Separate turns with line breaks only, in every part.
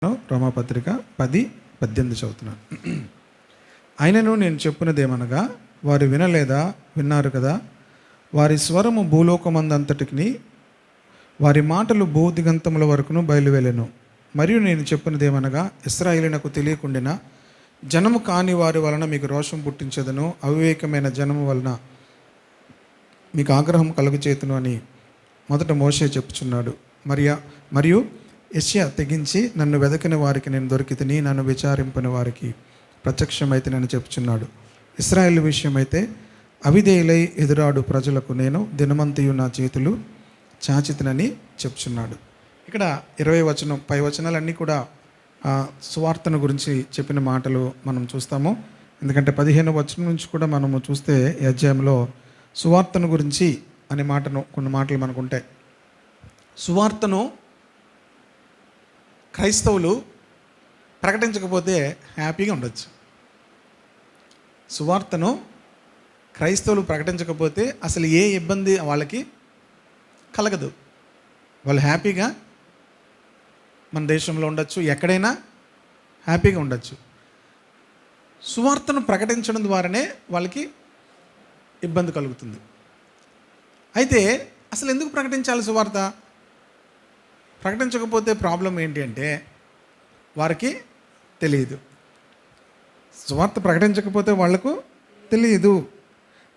రోమాపత్రిక 10:18 చదువుతున్నాను. అయినను నేను చెప్పినదేమనగా, వారు వినలేదా? విన్నారు కదా. వారి స్వరము భూలోకమందంతటికి, వారి మాటలు భూదిగంతముల వరకును బయలువెళ్ళెను. మరియు నేను చెప్పినదేమనగా, ఇశ్రాయేలునకు తెలియకుండిన జనము కాని వారి వలన మీకు రోషం పుట్టించదను, అవివేకమైన జనము వలన మీకు ఆగ్రహం కలుగచేతును అని మొదట మోషే చెప్పుచున్నాడు. మరియు యెషయా తెగించి, నన్ను వెదకని వారికి నేను దొరికితిని, నన్ను విచారింపని వారికి ప్రత్యక్షమైతే నేను చెప్పుచున్నాడు. ఇశ్రాయేల్ విషయమైతే అవిధేయులై ఎదురాడు ప్రజలకు నేను దినమంతయు నా చేతులు చాచితినని చెప్పుచున్నాడు. ఇక్కడ 20 వచనం పై వచనాలన్నీ కూడా సువార్తను గురించి చెప్పిన మాటలు మనం చూస్తాము. ఎందుకంటే 15వ వచనం నుంచి కూడా మనము చూస్తే ఈ అధ్యాయంలో సువార్తను గురించి అనే మాటను కొన్ని మాటలు మనకు ఉంటాయి. సువార్తను క్రైస్తవులు ప్రకటించకపోతే హ్యాపీగా ఉండొచ్చు. సువార్తను క్రైస్తవులు ప్రకటించకపోతే అసలు ఏ ఇబ్బంది వాళ్ళకి కలగదు. వాళ్ళు హ్యాపీగా మన దేశంలో ఉండొచ్చు, ఎక్కడైనా హ్యాపీగా ఉండొచ్చు. సువార్తను ప్రకటించడం ద్వారానే వాళ్ళకి ఇబ్బంది కలుగుతుంది. అయితే అసలు ఎందుకు ప్రకటించాలి సువార్త? ప్రకటించకపోతే ప్రాబ్లం ఏంటి అంటే వారికి తెలియదు. సువార్త ప్రకటించకపోతే వాళ్లకు తెలియదు.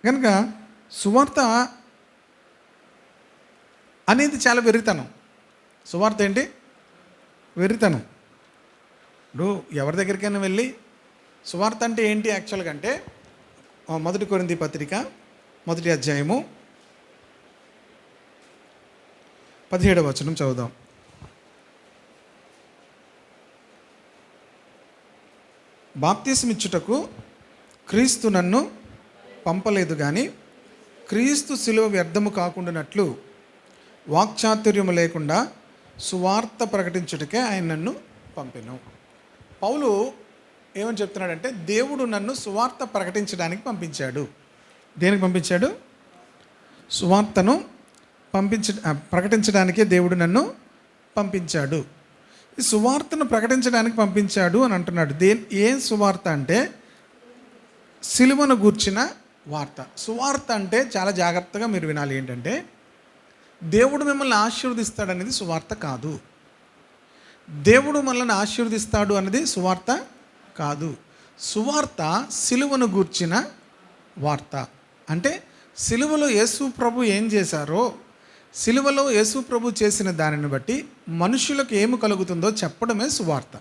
కనుక సువార్త అనేది చాలా వెర్రితనం. సువార్త ఏంటి? వెర్రితనం. ఇప్పుడు ఎవరి దగ్గరికైనా వెళ్ళి సువార్త అంటే ఏంటి యాక్చువల్గా అంటే, 1 కొరింథీ పత్రిక 1వ అధ్యాయము 17వ వచనం చదువుదాం. బాప్తిస్మిచ్చుటకు క్రీస్తు నన్ను పంపలేదు, కానీ క్రీస్తు శిలువ వ్యర్థము కాకుండానట్లు వాక్చాతుర్యము లేకుండా సువార్త ప్రకటించుటకే ఆయన నన్ను పంపెను. పౌలు ఏమని చెప్తున్నాడంటే, దేవుడు నన్ను సువార్త ప్రకటించడానికి పంపించాడు. దేనికి పంపించాడు? సువార్తను ప్రకటించడానికే దేవుడు నన్ను పంపించాడు. ఈ సువార్తను ప్రకటించడానికి పంపించాడు అని అంటున్నాడు. ఏం సువార్త అంటే సిలువను గూర్చిన వార్త. సువార్త అంటే చాలా జాగ్రత్తగా మీరు వినాలి. ఏంటంటే, దేవుడు మిమ్మల్ని ఆశీర్వదిస్తాడు అనేది సువార్త కాదు. దేవుడు మనల్ని ఆశీర్వదిస్తాడు అనేది సువార్త కాదు. సువార్త సిలువను గూర్చిన వార్త. అంటే సిలువలో యేసు ప్రభు ఏం చేశారో, సిలువలో యేసు ప్రభు చేసిన దానిని బట్టి మనుషులకు ఏమి కలుగుతుందో చెప్పడమే సువార్త.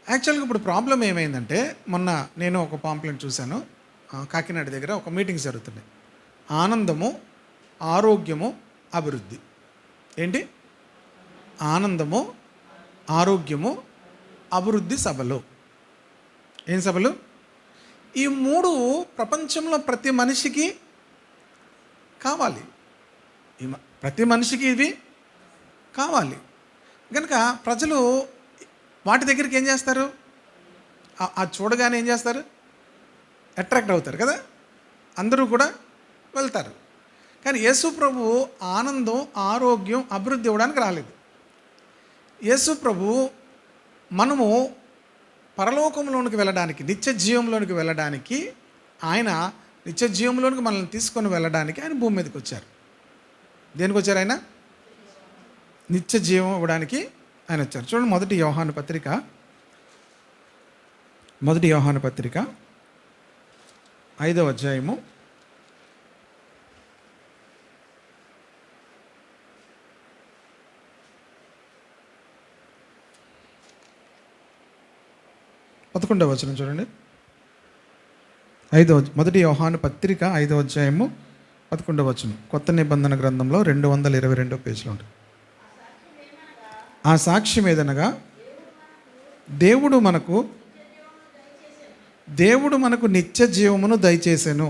యాక్చువల్గా ఇప్పుడు ప్రాబ్లం ఏమైందంటే, మొన్న నేను ఒక పాంప్లెంట్ చూశాను. కాకినాడ దగ్గర ఒక మీటింగ్స్ జరుగుతున్నాయి. ఆనందము, ఆరోగ్యము, అభివృద్ధి. ఏంటి? ఆనందము, ఆరోగ్యము, అభివృద్ధి సభలు. ఏం సభలు? ఈ 3 ప్రపంచంలో ప్రతి మనిషికి కావాలి. ప్రతి మనిషికి ఇవి కావాలి. కనుక ప్రజలు వాటి దగ్గరికి ఏం చేస్తారు? అది చూడగానే ఏం చేస్తారు? అట్రాక్ట్ అవుతారు కదా, అందరూ కూడా వెళ్తారు. కానీ యేసు ప్రభు ఆనందం, ఆరోగ్యం, అభివృద్ధి ఇవ్వడానికి రాలేదు. యేసు ప్రభు మనము పరలోకంలోనికి వెళ్ళడానికి, నిత్య జీవంలోనికి వెళ్ళడానికి, ఆయన నిత్య జీవంలోనికి మనల్ని తీసుకొని వెళ్ళడానికి ఆయన భూమి మీదకి వచ్చారు. దేనికి వచ్చారు? ఆయన నిత్య జీవం ఇవ్వడానికి ఆయన వచ్చారు. చూడండి, 1 యోహాను పత్రిక 5వ అధ్యాయము 11వ వచనం చూడండి. 1 యోహాను పత్రిక 5వ అధ్యాయము 11వ వచనం. కొత్త నిబంధన గ్రంథంలో 222 పేజీలో ఉంటుంది. ఆ సాక్ష్యం ఏదనగా, దేవుడు మనకు నిత్య జీవమును దయచేసెను.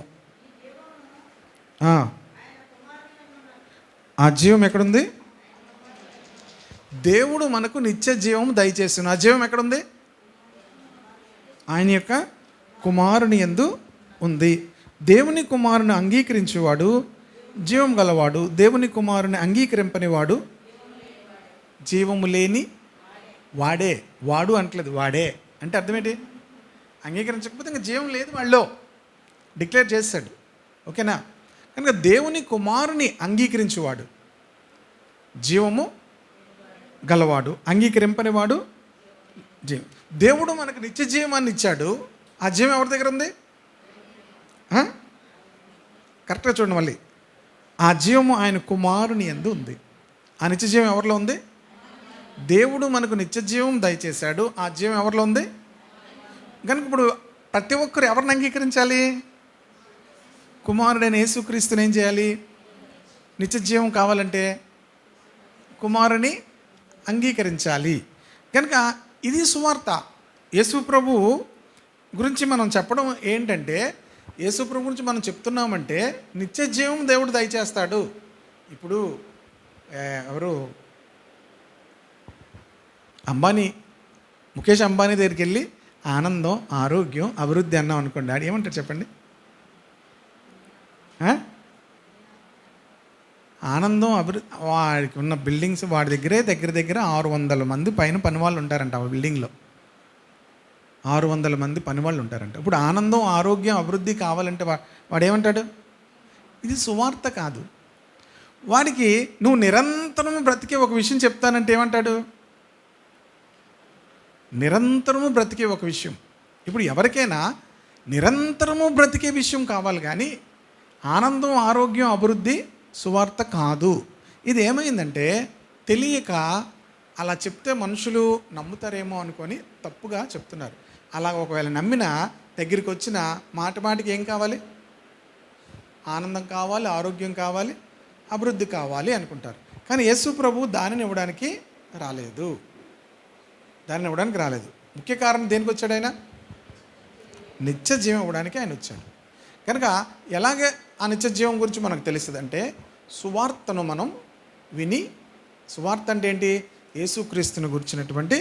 ఆ జీవం ఎక్కడుంది? దేవుడు మనకు నిత్య జీవము దయచేసెను. ఆ జీవం ఎక్కడుంది? ఆయన యొక్క కుమారుని యందు ఉంది. దేవుని కుమారుని అంగీకరించేవాడు జీవం గలవాడు, దేవుని కుమారుని అంగీకరింపనివాడు జీవము లేని వాడే, వాడు అంటలేదు, వాడే అంటే అర్థం ఏంటి? అంగీకరించకపోతే ఇంకా జీవం లేదు వాళ్ళలో, డిక్లేర్ చేస్తాడు. ఓకేనా? కనుక దేవుని కుమారుని అంగీకరించేవాడు జీవము గలవాడు, అంగీకరింపని వాడు జీవం. దేవుడు మనకు నిత్య జీవాన్ని ఇచ్చాడు. ఆ జీవం ఎవరి దగ్గర ఉంది? కరెక్ట్గా చూడండి మళ్ళీ. ఆ జీవము ఆయన కుమారుని యందు ఉంది. ఆ నిత్య జీవం ఎవరిలో ఉంది? దేవుడు మనకు నిత్య జీవం దయచేశాడు. ఆ జీవం ఎవరిలో ఉంది? కనుక ఇప్పుడు ప్రతి ఒక్కరు ఎవరిని అంగీకరించాలి? కుమారుడైన యేసుక్రీస్తుని ఏం చేయాలి? నిత్య జీవం కావాలంటే కుమారుని అంగీకరించాలి. కనుక ఇది సువార్త. యేసు ప్రభు గురించి మనం చెప్పడం ఏంటంటే, యేసు ప్రభు గురించి మనం చెప్తున్నామంటే నిత్య జీవం దేవుడు దయచేస్తాడు. ఇప్పుడు ఎవరు అంబానీ, ముఖేష్ అంబానీ దగ్గరికి వెళ్ళి ఆనందం, ఆరోగ్యం, అభివృద్ధి అన్నాం అనుకోండి, ఆడు ఏమంటారు చెప్పండి? ఆనందం, అభివృద్ధి. వాడికి ఉన్న బిల్డింగ్స్ వాడి దగ్గర 600 మంది పైన పనివాళ్ళు ఉంటారంట ఆ బిల్డింగ్లో. 600 మంది పనివాళ్ళు ఉంటారంట. ఇప్పుడు ఆనందం, ఆరోగ్యం, అభివృద్ధి కావాలంటే వాడు ఏమంటాడు? ఇది సువార్త కాదు. వాడికి నువ్వు నిరంతరము బ్రతికే ఒక విషయం చెప్తానంటే ఏమంటాడు? నిరంతరము బ్రతికే ఒక విషయం. ఇప్పుడు ఎవరికైనా నిరంతరము బ్రతికే విషయం కావాలి, కానీ ఆనందం, ఆరోగ్యం, అభివృద్ధి సువార్త కాదు. ఇది ఏమైందంటే తెలియక అలా చెప్తే మనుషులు నమ్ముతారేమో అనుకొని తప్పుగా చెప్తున్నారు. అలా ఒకవేళ నమ్మినా దగ్గరికి వచ్చిన మాటికి ఏం కావాలి? ఆనందం కావాలి, ఆరోగ్యం కావాలి, అభివృద్ధి కావాలి అనుకుంటారు. కానీ యేసు ప్రభు దానిని ఇవ్వడానికి రాలేదు. ముఖ్య కారణం దేనికి వచ్చాడు? ఆయన నిత్య జీవం ఇవ్వడానికి ఆయన వచ్చాడు. కనుక ఎలాగే ఆ నిత్య జీవం గురించి మనకు తెలుస్తుందంటే సువార్తను మనం విని, సువార్త అంటే ఏంటి? యేసుక్రీస్తుని గురించినటువంటి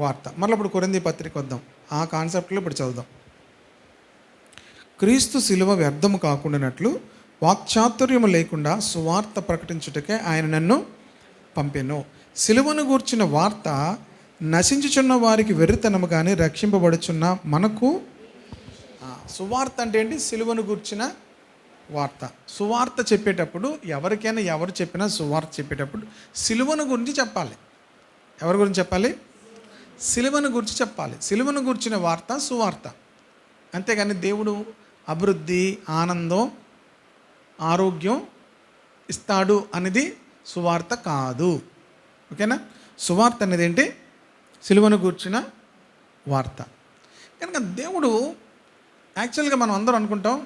వార్త. మళ్ళీ ఇప్పుడు కొరింథీ పత్రిక వద్దాం, ఆ కాన్సెప్ట్లో ఇప్పుడు చదువుదాం. క్రీస్తు శిలువ వ్యర్థము కాకుండానట్లు వాక్చాతుర్యము లేకుండా సువార్త ప్రకటించుటకే ఆయన నన్ను పంపెను. శిలువను గూర్చిన వార్త నశించుచున్న వారికి వెర్రితనము కానీ రక్షింపబడుచున్న మనకు. సువార్త అంటే ఏంటి? శిలువను గూర్చిన వార్త. సువార్త చెప్పేటప్పుడు ఎవరికైనా ఎవరు చెప్పినా సువార్త చెప్పేటప్పుడు శిలువను గురించి చెప్పాలి. ఎవరి గురించి చెప్పాలి? శిలువను గురించి చెప్పాలి. శిలువను గురించిన వార్త సువార్త. అంతేగాని దేవుడు అభివృద్ధి, ఆనందం, ఆరోగ్యం ఇస్తాడు అనేది సువార్త కాదు. ఓకేనా? సువార్త అనేది ఏంటి? శిలువను గూర్చిన వార్త. కనుక దేవుడు యాక్చువల్గా మనం అందరూ అనుకుంటాం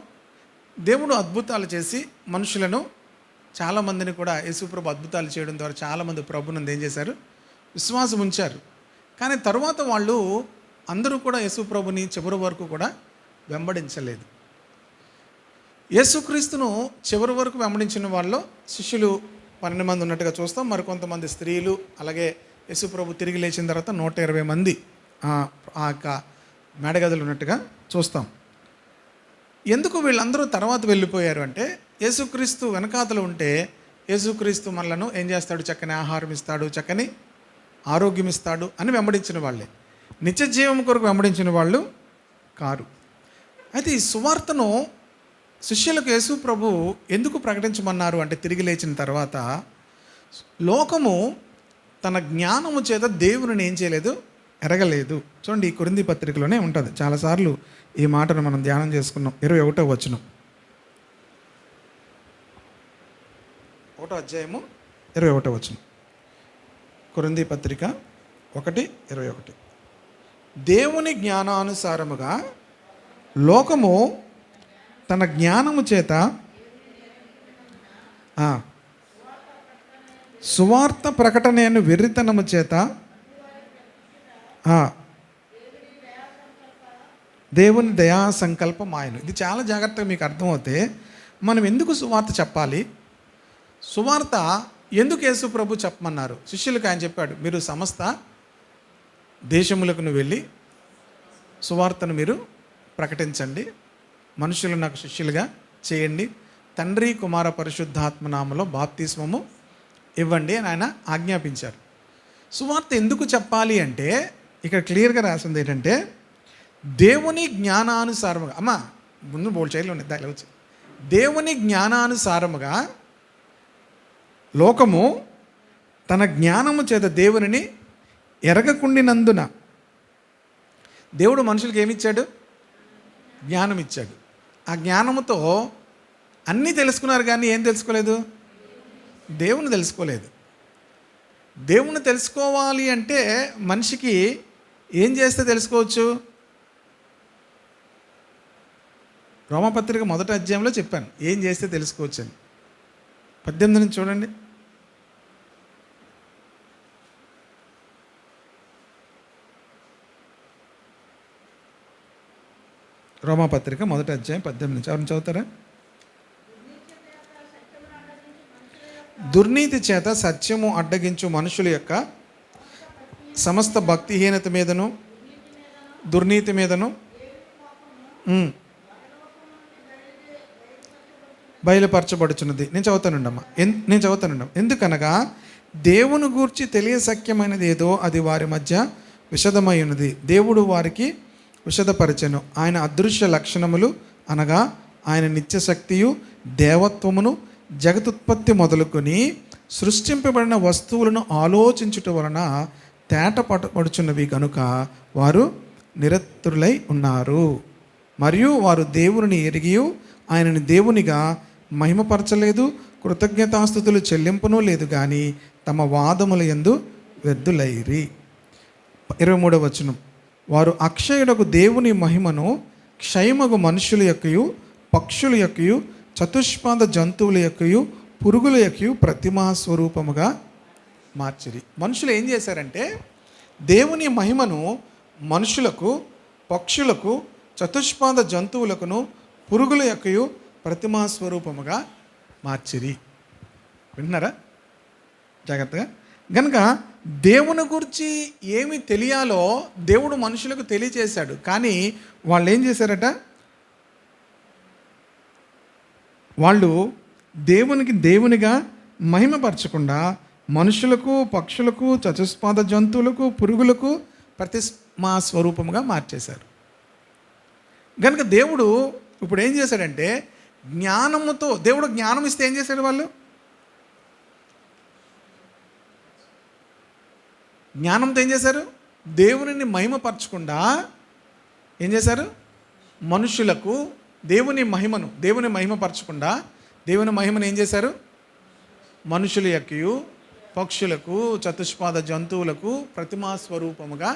దేవుడు అద్భుతాలు చేసి మనుషులను, చాలామందిని కూడా యేసుప్రభు అద్భుతాలు చేయడం ద్వారా చాలామంది ప్రభునందు ఏం చేశారు? విశ్వాసం ఉంచారు. కానీ తరువాత వాళ్ళు అందరూ కూడా యేసుప్రభుని చివరి వరకు కూడా వెంబడించలేదు. యేసుక్రీస్తును చివరి వరకు వెంబడించిన వాళ్ళు శిష్యులు 12 మంది ఉన్నట్టుగా చూస్తాం. మరికొంతమంది స్త్రీలు, అలాగే యేసుప్రభు తిరిగి లేచిన తర్వాత 120 మంది ఆ యొక్క మేడగదులు ఉన్నట్టుగా చూస్తాం. ఎందుకు వీళ్ళందరూ తర్వాత వెళ్ళిపోయారు అంటే, యేసుక్రీస్తు వెనకాతలు ఉంటే యేసుక్రీస్తు మనలను ఏం చేస్తాడు? చక్కని ఆహారం ఇస్తాడు, చక్కని ఆరోగ్యం ఇస్తాడు అని వెంబడించిన వాళ్ళే. నిత్య జీవం కొరకు వెంబడించిన వాళ్ళు కారు. అయితే ఈ సువార్తను శిష్యులకు యేసు ప్రభు ఎందుకు ప్రకటించమన్నారు అంటే, తిరిగి లేచిన తర్వాత లోకము తన జ్ఞానము చేత దేవుని ఏం చేయలేదు? ఎరగలేదు. చూడండి, ఈ కొరింథీ పత్రికలోనే ఉంటుంది. చాలాసార్లు ఈ మాటను మనం ధ్యానం చేసుకున్నాం. 21వ వచనం, 1వ అధ్యాయము 21వ వచనం, కొరింథీ పత్రిక 1:21. దేవుని జ్ఞానానుసారముగా లోకము తన జ్ఞానము చేత సువార్త ప్రకటనను వెర్రితనము చేత దేవుని దయా సంకల్పం ఆయన. ఇది చాలా జాగ్రత్తగా మీకు అర్థమవుతే మనం ఎందుకు సువార్త చెప్పాలి? సువార్త ఎందుకు యేసు ప్రభు చెప్పమన్నారు? శిష్యులకు ఆయన చెప్పాడు, మీరు సమస్త దేశములకు వెళ్ళి సువార్తను మీరు ప్రకటించండి, మనుషులు నాకు శిష్యులుగా చేయండి, తండ్రి కుమార పరిశుద్ధాత్మ నామములో బాప్తిస్మము ఇవ్వండి అని ఆయన ఆజ్ఞాపించారు. సువార్త ఎందుకు చెప్పాలి అంటే ఇక్కడ క్లియర్గా రాసింది ఏంటంటే దేవుని జ్ఞానానుసారముగా, అమ్మా ముందు బోల్డ్ చైర్లు ఉన్నాయి దాని వచ్చి, దేవుని జ్ఞానానుసారముగా లోకము తన జ్ఞానము చేత దేవునిని ఎరగకుండినందున, దేవుడు మనుషులకు ఏమిచ్చాడు? జ్ఞానం ఇచ్చాడు. ఆ జ్ఞానముతో అన్నీ తెలుసుకున్నారు కానీ ఏం తెలుసుకోలేదు? దేవుని తెలుసుకోలేదు. దేవుని తెలుసుకోవాలి అంటే మనిషికి ఏం చేస్తే తెలుసుకోవచ్చు? రోమపత్రిక 1వ అధ్యాయంలో చెప్పాను ఏం చేస్తే తెలుసుకోవచ్చు అని. 18 నుంచి చూడండి. రోమపత్రిక 1వ అధ్యాయం 18 నుంచి ఎవరిని చదువుతారా? దుర్నీతి చేత సత్యము అడ్డగించు మనుషుల యొక్క సమస్త భక్తిహీనత మీదను దుర్నీతి మీదను బయలుపరచబడుచున్నది. నేను చదువుతానండమ్మా. ఎందుకనగా దేవుని గూర్చి తెలియశక్యమైనది ఏదో అది వారి మధ్య విషదమై ఉన్నది. దేవుడు వారికి విషదపరచెను. ఆయన అదృశ్య లక్షణములు అనగా ఆయన నిత్యశక్తియు దేవత్వమును జగతుత్పత్తి మొదలుకొని సృష్టింపబడిన వస్తువులను ఆలోచించుట వలన తేట పడుచున్నవి కనుక వారు నిరత్తులై ఉన్నారు. మరియు వారు దేవుని ఎరిగి ఆయనని దేవునిగా మహిమపరచలేదు, కృతజ్ఞతాస్తుతులు చెల్లింపునూ లేదు కానీ తమ వాదముల యందు వ్యర్థులైరి. 23వ వచనం, వారు అక్షయుడకు దేవుని మహిమను క్షయమగు మనుషుల యొక్కయు పక్షుల యొక్కయు చతుష్పాద జంతువుల యొక్కయు పురుగుల యొక్కయు ప్రతిమా స్వరూపముగా మార్చిరి. మనుషులు ఏం చేశారంటే దేవుని మహిమను మనుషులకు, పక్షులకు, చతుష్పాద జంతువులకును పురుగుల యొక్కయు ప్రతిమా స్వరూపముగా మార్చిరి. వింటున్నారా జాగ్రత్తగా? కనుక దేవుని గురించి ఏమి తెలియాలో దేవుడు మనుషులకు తెలియచేశాడు. కానీ వాళ్ళు ఏం చేశారట? వాళ్ళు దేవునిగా మహిమపరచకుండా మనుషులకు, పక్షులకు, చతుష్పాద జంతువులకు, పురుగులకు ప్రతిమా స్వరూపముగా మార్చేశారు. కనుక దేవుడు ఇప్పుడు ఏం చేశాడంటే జ్ఞానముతో, దేవుడు జ్ఞానం ఇస్తే ఏం చేశాడు? వాళ్ళు జ్ఞానంతో ఏం చేశారు? దేవునిని మహిమపరచకుండా ఏం చేశారు? మనుషులకు దేవుని మహిమపరచకుండా దేవుని మహిమను ఏం చేశారు? మనుషుల యొక్కయు పక్షులకు, చతుష్పాద జంతువులకు ప్రతిమా స్వరూపముగా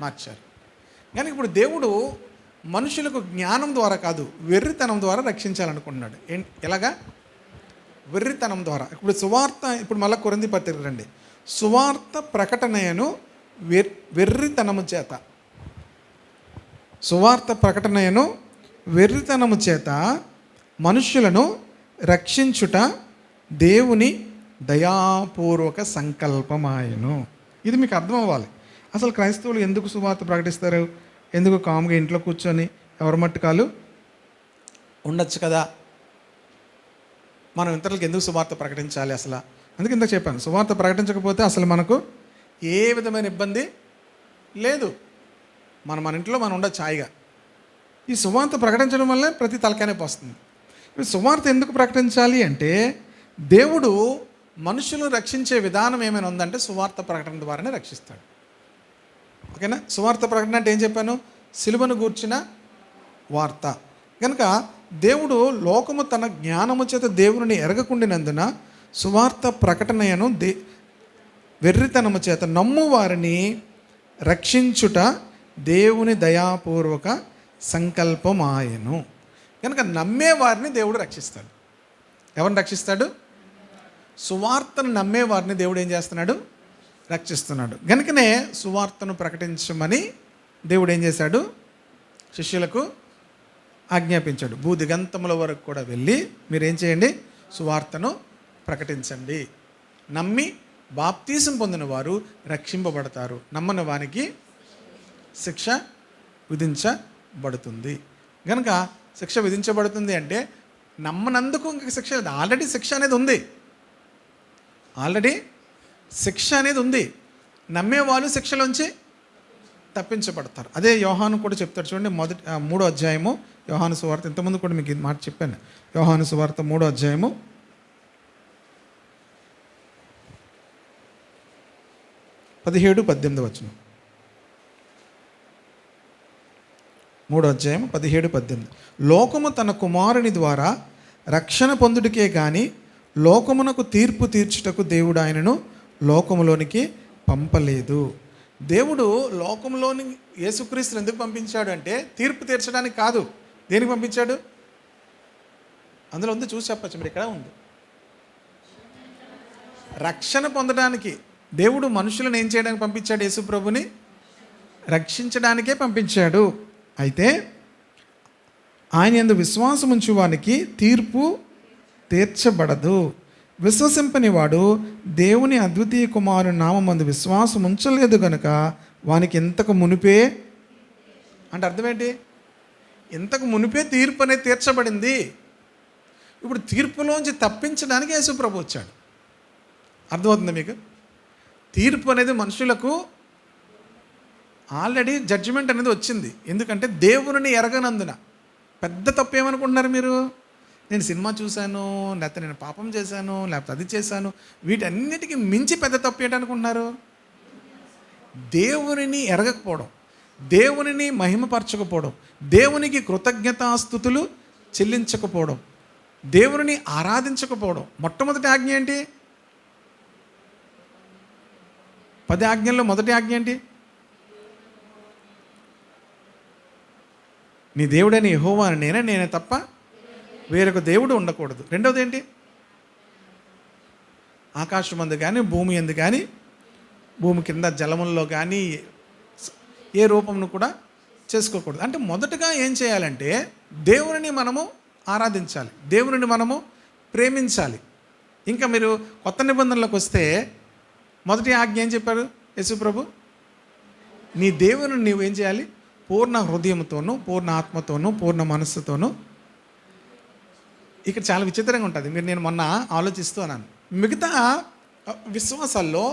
మార్చారు. కానీ ఇప్పుడు దేవుడు మనుషులకు జ్ఞానం ద్వారా కాదు, వెర్రితనం ద్వారా రక్షించాలనుకుంటున్నాడు. ఎలాగా? వెర్రితనం ద్వారా. ఇప్పుడు మళ్ళీ కొరింథీ పత్రిక రండి. సువార్త ప్రకటనయను వెర్రితనము చేత మనుష్యులను రక్షించుట దేవుని దయాపూర్వక సంకల్పమాయను. ఇది మీకు అర్థం అవ్వాలి. అసలు క్రైస్తవులు ఎందుకు సువార్త ప్రకటిస్తారు? ఎందుకు కామ్గా ఇంట్లో కూర్చొని ఎవరి మట్టుకాలు ఉండొచ్చు కదా? మనం ఇతరులకు ఎందుకు సువార్త ప్రకటించాలి అసలు? అందుకే ఇంత చెప్పాను, సువార్త ప్రకటించకపోతే అసలు మనకు ఏ విధమైన ఇబ్బంది లేదు. మన ఇంట్లో మనం ఉండొచ్చు హాయిగా. ఈ సువార్త ప్రకటించడం వల్లే ప్రతి తలకానే పోస్తుంది. సువార్త ఎందుకు ప్రకటించాలి అంటే దేవుడు మనుషులను రక్షించే విధానం ఏమైనా ఉందంటే సువార్త ప్రకటన ద్వారానే రక్షిస్తాడు. ఓకేనా? సువార్త ప్రకటన అంటే ఏం చెప్పాను? సిలువను గూర్చిన వార్త. కనుక దేవుడు లోకము తన జ్ఞానము చేత దేవుని ఎరగకుండినందున సువార్త ప్రకటనయను వెర్రితనము చేత నమ్ము వారిని రక్షించుట దేవుని దయాపూర్వక సంకల్పమాయను. కనుక నమ్మే వారిని దేవుడు రక్షిస్తాడు. ఎవరిని రక్షిస్తాడు? సువార్తను నమ్మే వారిని దేవుడు ఏం చేస్తున్నాడు? రక్షిస్తున్నాడు. కనుకనే సువార్తను ప్రకటించమని దేవుడు ఏం చేశాడు? శిష్యులకు ఆజ్ఞాపించాడు. భూదిగంతముల వరకు కూడా వెళ్ళి మీరేం చేయండి? సువార్తను ప్రకటించండి. నమ్మి బాప్తీసం పొందిన వారు రక్షింపబడతారు, నమ్మని వానికి శిక్ష విధించబడుతుంది. కనుక శిక్ష విధించబడుతుంది అంటే నమ్మనందుకు ఇంక శిక్ష లేదు. ఆల్రెడీ శిక్ష అనేది ఉంది. నమ్మేవాళ్ళు శిక్షలోంచి తప్పించబడతారు. అదే యోహాను కూడా చెప్తాడు చూడండి, 3వ అధ్యాయము యోహాను సువార్త. ఇంతకుముందు కూడా మీకు ఇది మాట చెప్పాను. యోహాను సువార్త 3వ అధ్యాయము 17-18 వచనం. 3వ అధ్యాయం 17-18. లోకము తన కుమారుని ద్వారా రక్షణ పొందుటకే గాని లోకమునకు తీర్పు తీర్చుటకు దేవుడు ఆయనను లోకములోనికి పంపలేదు. దేవుడు లోకంలోని యేసుక్రీస్తుని ఎందుకు పంపించాడు అంటే తీర్పు తీర్చడానికి కాదు. దేనికి పంపించాడు? అందులో ఉంది, చూసి చెప్పచ్చు మీరు. ఇక్కడ ఉంది, రక్షణ పొందడానికి. దేవుడు మనుషులను ఏం చేయడానికి పంపించాడు? యేసు ప్రభుని రక్షించడానికే పంపించాడు. అయితే ఆయన యందు విశ్వాసం ఉంచువానికి తీర్పు తీర్చబడదు. విశ్వసింపని వాడు దేవుని అద్వితీయ కుమారుని నామమందు విశ్వాసం ఉంచలేదు గనుక వానికి ఇంతకు మునిపే, అంటే అర్థం ఏంటి? ఇంతకు మునిపే తీర్పు అనేది తీర్చబడింది. ఇప్పుడు తీర్పులోంచి తప్పించడానికి యేసు ప్రభు వచ్చాడు. అర్థమవుతుందా మీకు? తీర్పు అనేది మనుషులకు ఆల్రెడీ జడ్జిమెంట్ అనేది వచ్చింది. ఎందుకంటే దేవుని ఎరగనందున. పెద్ద తప్పు ఏమనుకుంటున్నారు మీరు? నేను సినిమా చూశాను, లేకపోతే నేను పాపం చేశాను, లేకపోతే అది చేశాను, వీటన్నిటికీ మించి పెద్ద తప్పు ఏంటనుకుంటున్నారు? దేవునిని ఎరగకపోవడం, దేవునిని మహిమపరచకపోవడం, దేవునికి కృతజ్ఞతాస్తుతులు చెల్లించకపోవడం, దేవునిని ఆరాధించకపోవడం. మొట్టమొదటి ఆజ్ఞ ఏంటి? 10 ఆజ్ఞల్లో మొదటి ఆజ్ఞ ఏంటి? నీ దేవుడని యెహోవా నేనే తప్ప వేరొక దేవుడు ఉండకూడదు. రెండవది ఏంటి? ఆకాశం అందు కానీ భూమి ఎందు కానీ భూమి కింద జలముల్లో కానీ ఏ రూపమును కూడా చేసుకోకూడదు. అంటే మొదటగా ఏం చేయాలంటే దేవుని మనము ఆరాధించాలి, దేవుని మనము ప్రేమించాలి. ఇంకా మీరు కొత్త నిబంధనలకు వస్తే మొదటి ఆజ్ఞ ఏం చెప్పారు యేసు ప్రభు? నీ దేవుని నీవు ఏం చేయాలి? పూర్ణ హృదయంతోనూ, పూర్ణ ఆత్మతోనూ, పూర్ణ మనస్సుతోనూ. ఇక్కడ చాలా విచిత్రంగా ఉంటుంది. నేను మొన్న ఆలోచిస్తున్నాను, మిగతా విశ్వాసాల్లో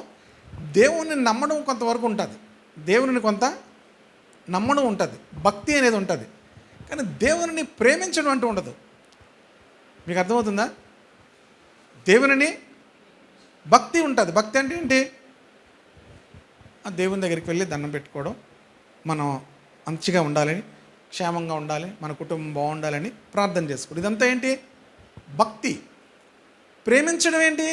దేవుని నమ్మడం కొంతవరకు ఉంటుంది, దేవుని కొంత నమ్మడం ఉంటుంది, భక్తి అనేది ఉంటుంది. కానీ దేవుని ప్రేమించడం అంటూ ఉండదు. మీకు అర్థమవుతుందా? దేవుని భక్తి ఉంటుంది. భక్తి అంటే ఏంటి? ఆ దేవుని దగ్గరికి వెళ్ళి దండం పెట్టుకోవడం, మనం మంచిగా ఉండాలని, క్షేమంగా ఉండాలి, మన కుటుంబం బాగుండాలని ప్రార్థన చేసుకోవడం. ఇదంతా ఏంటి? భక్తి. ప్రేమించడం ఏంటి?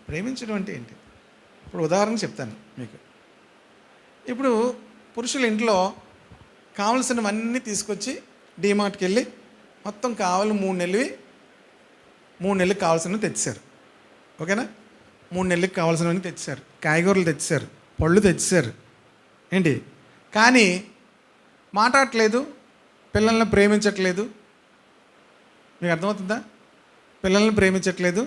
ప్రేమించడం అంటే ఏంటి? ఇప్పుడు ఉదాహరణ చెప్తాను మీకు. ఇప్పుడు పురుషుల ఇంట్లో కావలసినవన్నీ తీసుకొచ్చి డీమార్ట్కి వెళ్ళి మొత్తం కావాలి 3 నెలలకు కావాల్సినవి తెచ్చారు. ఓకేనా? 3 నెలలకు కావాల్సినవన్నీ తెచ్చారు. కాయగూరలు తెచ్చారు, పళ్ళు తెచ్చారు. ఏంటి? కానీ మాట్లాడట్లేదు, పిల్లల్ని ప్రేమించట్లేదు. మీకు అర్థమవుతుందా? పిల్లల్ని ప్రేమించట్లేదు,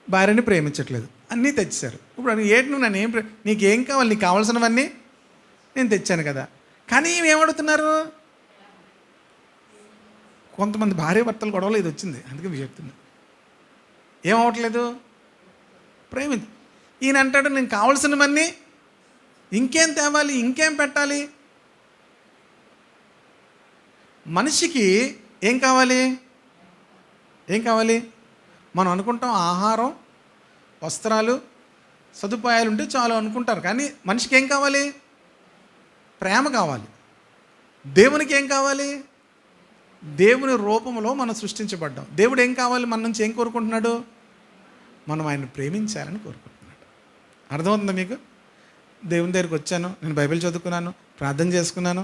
భార్యని ప్రేమించట్లేదు, అన్నీ తెచ్చారు. ఇప్పుడు ఏంటి నువ్వు నన్ను నీకేం కావాలి? నీకు కావాల్సినవన్నీ నేను తెచ్చాను కదా. కానీ ఏమడుగుతున్నారు? కొంతమంది భార్య భర్తలు గొడవలు ఇది వచ్చింది, అందుకే మీకు చెప్తున్నా. ఏమవట్లేదు? ఈయన అంటాడు నేను కావాల్సినవన్నీ ఇంకేం తేవాలి, ఇంకేం పెట్టాలి. మనిషికి ఏం కావాలి? మనం అనుకుంటాం ఆహారం, వస్త్రాలు, సదుపాయాలు ఉంటే చాలు అనుకుంటారు. కానీ మనిషికి ఏం కావాలి? ప్రేమ కావాలి. దేవునికి ఏం కావాలి? దేవుని రూపంలో మనం సృష్టించబడ్డాం. దేవుడు ఏం కావాలి? మన నుంచి ఏం కోరుకుంటున్నాడు? మనం ఆయన ప్రేమించాలని కోరుకుంటున్నాడు. అర్థమవుతుందా మీకు? దేవుని దగ్గరికి వచ్చాను, నేను బైబిల్ చదువుకున్నాను, ప్రార్థన చేసుకున్నాను,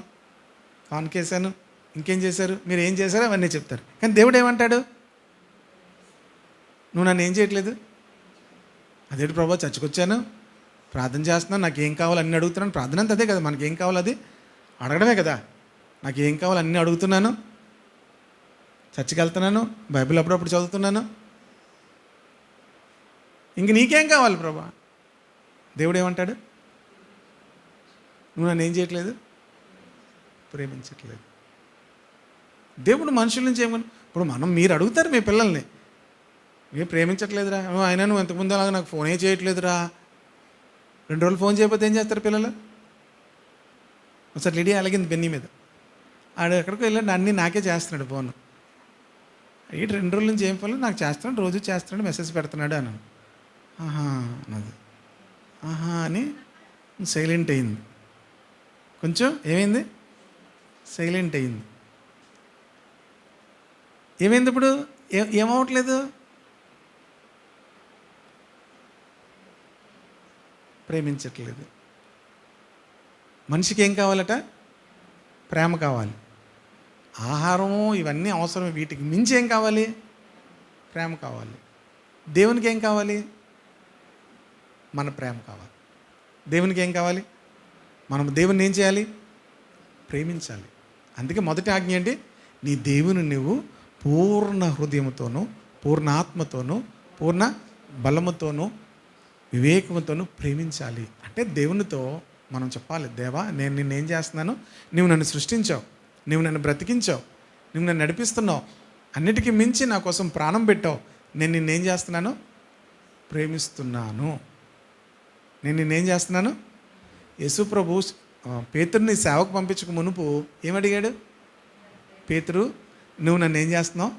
కాన్కేసాను, ఇంకేం చేశారు, మీరు ఏం చేశారో అవన్నీ చెప్తారు. కానీ దేవుడు ఏమంటాడు? నువ్వు నన్ను ఏం చేయట్లేదు. అదేంటి ప్రభా, చర్చకొచ్చాను, ప్రార్థన చేస్తున్నాను, నాకు ఏం కావాలి అన్నీ అడుగుతున్నాను. ప్రార్థన అంతా అదే కదా, మనకి ఏం కావాలి అది అడగడమే కదా. నాకు ఏం కావాలి అన్నీ అడుగుతున్నాను, చర్చికి వెళ్తున్నాను, బైబిల్ అప్పుడప్పుడు చదువుతున్నాను, ఇంక నీకేం కావాలి ప్రభా? దేవుడు ఏమంటాడు? నువ్వు నన్ను ఏం చేయట్లేదు, ప్రేమించట్లేదు. దేవుడు మనుషుల నుంచి ఏమని, ఇప్పుడు మీరు అడుగుతారు మీ పిల్లల్ని, ఏ ప్రేమించట్లేదురా, అయినా నువ్వు ఎంతకుముందు అలాగా నాకు ఫోనే చేయట్లేదురా. 2 రోజులు ఫోన్ చేయకపోతే ఏం చేస్తారు పిల్లలు? ఒకసారి లిడియా అలాగింది బెన్నీ మీద. ఆడు ఎక్కడికి వెళ్ళాడు, అన్నీ నాకే చేస్తున్నాడు ఫోన్. ఏంటి 2 రోజుల నుంచి ఏం ఫోన్? నాకు చేస్తున్నాడు, రోజు చేస్తున్నాడు, మెసేజ్ పెడుతున్నాడు అన్నాను. ఆహా అన్నది. ఆహా అని సైలెంట్ అయింది. కొంచెం ఏమైంది? సైలెంట్ అయింది. ఏమైంది ఇప్పుడు? ఏమవట్లేదు? ప్రేమించట్లేదు. మనిషికి ఏం కావాలట? ప్రేమ కావాలి. ఆహారము ఇవన్నీ అవసరం, వీటికి మించి ఏం కావాలి? ప్రేమ కావాలి. దేవునికి ఏం కావాలి? మన ప్రేమ కావాలి. దేవునికి ఏం కావాలి? మనం దేవుని ఏం చేయాలి? ప్రేమించాలి. అందుకే మొదటి ఆజ్ఞ ఏంటి? నీ దేవుని నువ్వు పూర్ణ హృదయంతోనూ, పూర్ణ ఆత్మతోనూ, పూర్ణ బలముతోనూ, వివేకముతోనూ ప్రేమించాలి. అంటే దేవునితో మనం చెప్పాలి, దేవా నేను నిన్నేం చేస్తున్నాను? నువ్వు నన్ను సృష్టించావు, నువ్వు నన్ను బ్రతికించావు, నువ్వు నన్ను నడిపిస్తున్నావు, అన్నిటికీ మించి నా కోసం ప్రాణం పెట్టావు. నేను నిన్నేం చేస్తున్నాను? ప్రేమిస్తున్నాను. నేను నిన్నేం చేస్తున్నాను? యేసు ప్రభు పేతురుని సేవకు పంపించక మునుపు ఏమడిగాడు? పేతురు నువ్వు నన్ను ఏం చేస్తున్నావు?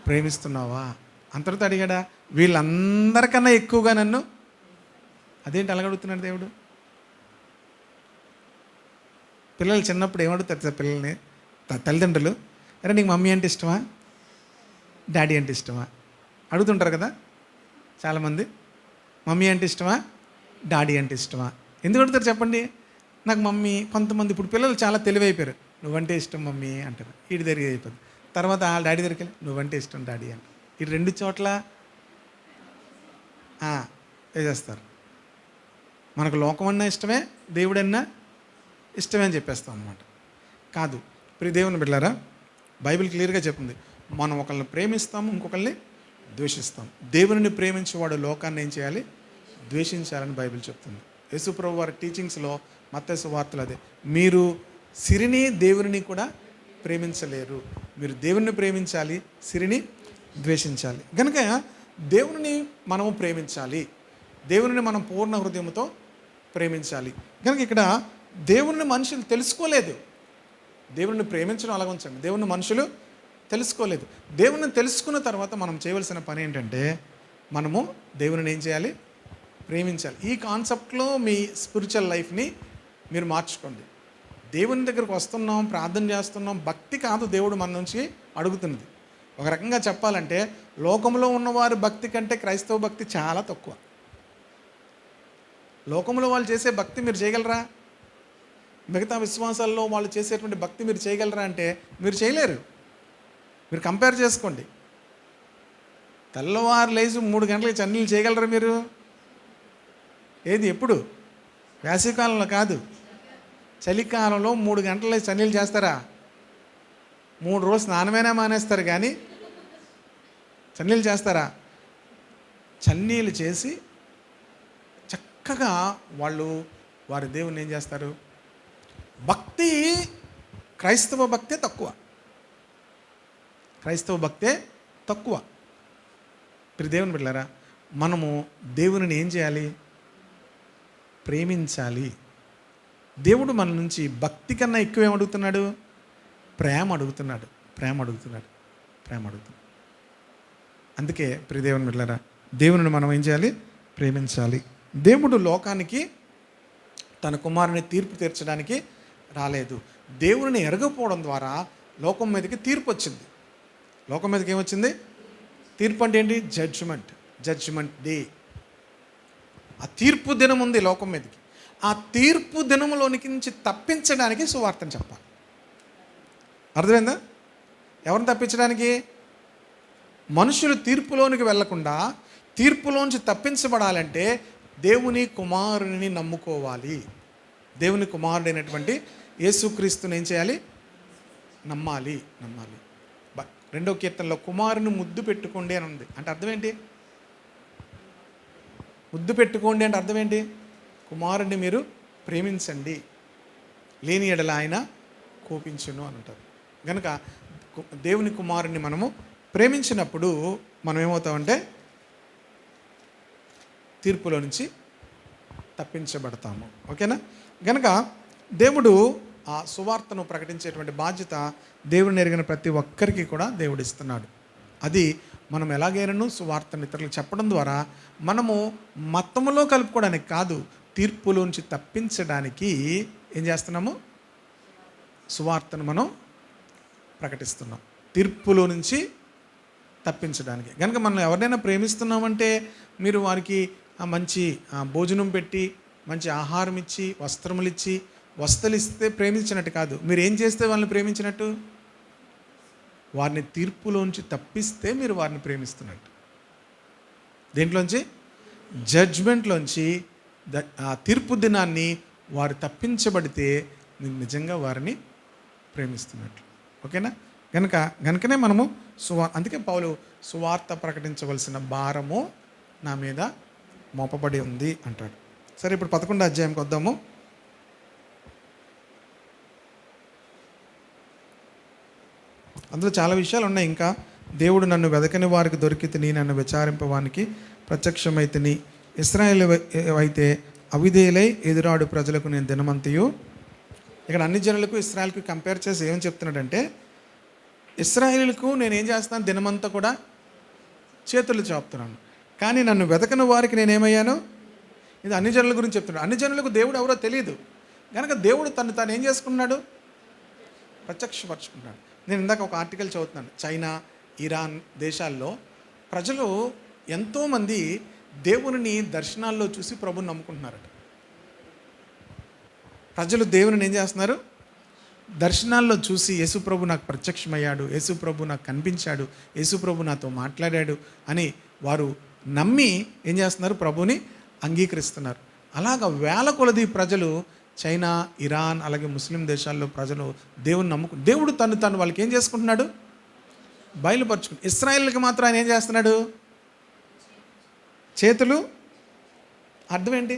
ప్రేమిస్తున్నావా? అంతటితో అడిగాడా? వీళ్ళందరికన్నా ఎక్కువగా నన్ను? అదేంటి అలాగ అడుగుతున్నాడు దేవుడు? పిల్లలు చిన్నప్పుడు ఏమడుగుతారు పిల్లల్ని తల్లిదండ్రులు? అరే నీకు మమ్మీ అంటే ఇష్టమా, డాడీ అంటే ఇష్టమా అడుగుతుంటారు కదా చాలామంది. మమ్మీ అంటే ఇష్టమా, డాడీ అంటే ఇష్టమా? ఎందుకు అడుగుతారు చెప్పండి? నాకు మమ్మీ. కొంతమంది ఇప్పుడు పిల్లలు చాలా తెలివైపోయారు. నువ్వంటే ఇష్టం మమ్మీ అంటారు, వీడి దగ్గరికి అయిపోతుంది. తర్వాత ఆ డాడీ దగ్గరికి వెళ్ళి నువ్వంటే ఇష్టం డాడీ అంటారు. ఈ 2 చోట్ల వేసేస్తారు. మనకు లోకం అన్నా ఇష్టమే, దేవుడన్నా ఇష్టమే అని చెప్పేస్తాం అనమాట. కాదు ప్రియ దేవుని బిడ్డలారా, బైబిల్ క్లియర్గా చెప్పింది, మనం ఒకళ్ళని ప్రేమిస్తాము, ఇంకొకళ్ళని ద్వేషిస్తాం. దేవుని ప్రేమించేవాడు లోకాన్ని ఏం చేయాలి? ద్వేషించాలని బైబిల్ చెప్తుంది. యేసు ప్రభు వారి టీచింగ్స్లో మత్తయి సువార్తలు అదే, మీరు సిరిని దేవుని కూడా ప్రేమించలేరు. మీరు దేవుణ్ణి ప్రేమించాలి, సిరిని ద్వేషించాలి. కనుక దేవుని మనము ప్రేమించాలి, దేవుని మనం పూర్ణ హృదయంతో ప్రేమించాలి. కనుక ఇక్కడ దేవుణ్ణి మనుషులు తెలుసుకోలేదు. దేవుణ్ణి ప్రేమించడం అలాగ ఉంచండి, దేవుణ్ణి మనుషులు తెలుసుకోలేదు. దేవుణ్ణి తెలుసుకున్న తర్వాత మనం చేయవలసిన పని ఏంటంటే, మనము దేవుని ఏం చేయాలి? ప్రేమించాలి. ఈ కాన్సెప్ట్లో మీ స్పిరిచువల్ లైఫ్ని మీరు మార్చుకోండి. దేవుని దగ్గరకు వస్తున్నాం, ప్రార్థన చేస్తున్నాం, భక్తి కాదు దేవుడు మన నుంచి అడుగుతున్నది. ఒక రకంగా చెప్పాలంటే లోకంలో ఉన్నవారి భక్తి కంటే క్రైస్తవ భక్తి చాలా తక్కువ. లోకంలో వాళ్ళు చేసే భక్తి మీరు చేయగలరా? మిగతా విశ్వాసాల్లో వాళ్ళు చేసేటువంటి భక్తి మీరు చేయగలరా అంటే మీరు చేయలేరు. మీరు కంపేర్ చేసుకోండి. తెల్లవారు లేచి 3 గంటలకి చన్నీళ్ళు చేయగలరా మీరు? ఏది ఎప్పుడు? వేసవికాలంలో కాదు, చలికాలంలో 3 గంటల చన్నీళ్ళు చేస్తారా? 3 రోజులు స్నానమైనా మానేస్తారు కానీ చన్నీళ్ళు చేస్తారా? చన్నీళ్ళు చేసి చక్కగా వాళ్ళు వారి దేవుని ఏం చేస్తారు? భక్తి, క్రైస్తవ భక్తే తక్కువ. క్రైస్తవ భక్తే తక్కువ. ఇప్పుడు దేవుని బిడ్డలారా, మనము దేవుని ఏం చేయాలి? ప్రేమించాలి. దేవుడు మన నుంచి భక్తి కన్నా ఎక్కువ ఏమడుగుతున్నాడు? ప్రేమ అడుగుతున్నాడు. ప్రేమ అడుగుతున్నాడు. ప్రేమ అడుగుతున్నాడు. అందుకే ప్రియ దేవుని బిడ్డలారా, దేవుని మనం ఏం చేయాలి? ప్రేమించాలి. దేవుడు లోకానికి తన కుమారుని తీర్పు తీర్చడానికి రాలేదు. దేవుని ఎరగకపోవడం ద్వారా లోకం మీదకి తీర్పు వచ్చింది. లోకం మీదకి ఏమొచ్చింది? తీర్పు అంటే ఏంటి? Judgement day. ఆ తీర్పు దినం ఉంది లోకం మీదకి. ఆ తీర్పు దినంలోనికి నుంచి తప్పించడానికి సువార్తను చెప్పాలి. అర్థమైందా? ఎవరిని తప్పించడానికి? మనుషులు తీర్పులోనికి వెళ్లకుండా తీర్పులోంచి తప్పించబడాలంటే దేవుని కుమారుని నమ్ముకోవాలి. దేవుని కుమారుడైనటువంటి యేసుక్రీస్తుని ఏం చేయాలి? నమ్మాలి. 2వ కీర్తనలో కుమారుని ముద్దు పెట్టుకోండి అని ఉంది. అంటే అర్థం ఏంటి? ముద్దు పెట్టుకోండి అంటే అర్థం ఏంటి? కుమారుడిని మీరు ప్రేమించండి, లేని ఎడల ఆయన కోపించును అని అంటారు. కనుక దేవుని కుమారుని మనము ప్రేమించినప్పుడు మనం ఏమవుతామంటే తీర్పులో నుంచి తప్పించబడతాము. ఓకేనా? గనక దేవుడు ఆ సువార్తను ప్రకటించేటువంటి బాధ్యత దేవుడిని ఎరిగిన ప్రతి ఒక్కరికి కూడా దేవుడు ఇస్తున్నాడు. అది మనం ఎలాగైనాను సువార్తను ఇతరులకు చెప్పడం ద్వారా మనము మతములో కలుపుకోవడానికి కాదు, తీర్పులోంచి తప్పించడానికి ఏం చేస్తున్నాము? సువార్తను మనం ప్రకటిస్తున్నాం, తీర్పులో నుంచి తప్పించడానికి. కనుక మనం ఎవరినైనా ప్రేమిస్తున్నామంటే మీరు వారికి మంచి భోజనం పెట్టి, మంచి ఆహారం ఇచ్చి, వస్త్రములు ఇచ్చి, వస్తువులు ఇస్తే ప్రేమించినట్టు కాదు. మీరు ఏం చేస్తే వాళ్ళని ప్రేమించినట్టు? వారిని తీర్పులోంచి తప్పిస్తే మీరు వారిని ప్రేమిస్తున్నట్టు. దేంట్లోంచి? జడ్జ్మెంట్లోంచి, ఆ తీర్పు దినాన్ని వారు తప్పించబడితే మీరు నిజంగా వారిని ప్రేమిస్తున్నట్లు. ఓకేనా? గనుకనే మనము అందుకే పౌలు సువార్త ప్రకటించవలసిన భారము నా మీద మోపబడి ఉంది అంటాడు. సరే, ఇప్పుడు 11వ అధ్యాయంకి వద్దాము. అందులో చాలా విషయాలు ఉన్నాయి. ఇంకా దేవుడు నన్ను వెదకని వారికి దొరికితిని, నన్ను విచారింపవానికి ప్రత్యక్షమైతిని, ఇశ్రాయేల్ అయితే అవిధేయులై ఎదురాడు ప్రజలకు నేను దినమంతయు. ఇక్కడ అన్ని జనులకు ఇశ్రాయేల్కి కంపేర్ చేసి ఏమని చెప్తున్నాడంటే, ఇశ్రాయేలుకు నేనేం చేస్తాను? దినమంతా కూడా చేతులు చాపుతున్నాను. కానీ నన్ను వెతకని వారికి నేనేమయ్యాను? ఇది అన్ని జనుల గురించి చెప్తున్నాడు. అన్ని జనులకు దేవుడు ఎవరో తెలియదు కనుక దేవుడు తను ఏం చేసుకున్నాడు? ప్రత్యక్షపరుచుకున్నాడు. నేను ఇందాక ఒక ఆర్టికల్ చదువుతున్నాను. చైనా, ఇరాన్ దేశాల్లో ప్రజలు ఎంతోమంది దేవుని దర్శనాల్లో చూసి ప్రభుని నమ్ముకుంటున్నారట. ప్రజలు దేవుని ఏం చేస్తున్నారు? దర్శనాల్లో చూసి యేసుప్రభు నాకు ప్రత్యక్షమయ్యాడు, యేసుప్రభు నాకు కనిపించాడు, యేసుప్రభు నాతో మాట్లాడాడు అని వారు నమ్మి ఏం చేస్తున్నారు? ప్రభుని అంగీకరిస్తున్నారు. అలాగ వేల కొలది ప్రజలు చైనా, ఇరాన్, అలాగే ముస్లిం దేశాల్లో ప్రజలు దేవుని దేవుడు తను వాళ్ళకి ఏం చేసుకుంటున్నాడు? బయలుపరుచుకుంటు. ఇశ్రాయేల్కి మాత్రం ఆయన ఏం చేస్తున్నాడు? చేతులు. అర్థం ఏంటి?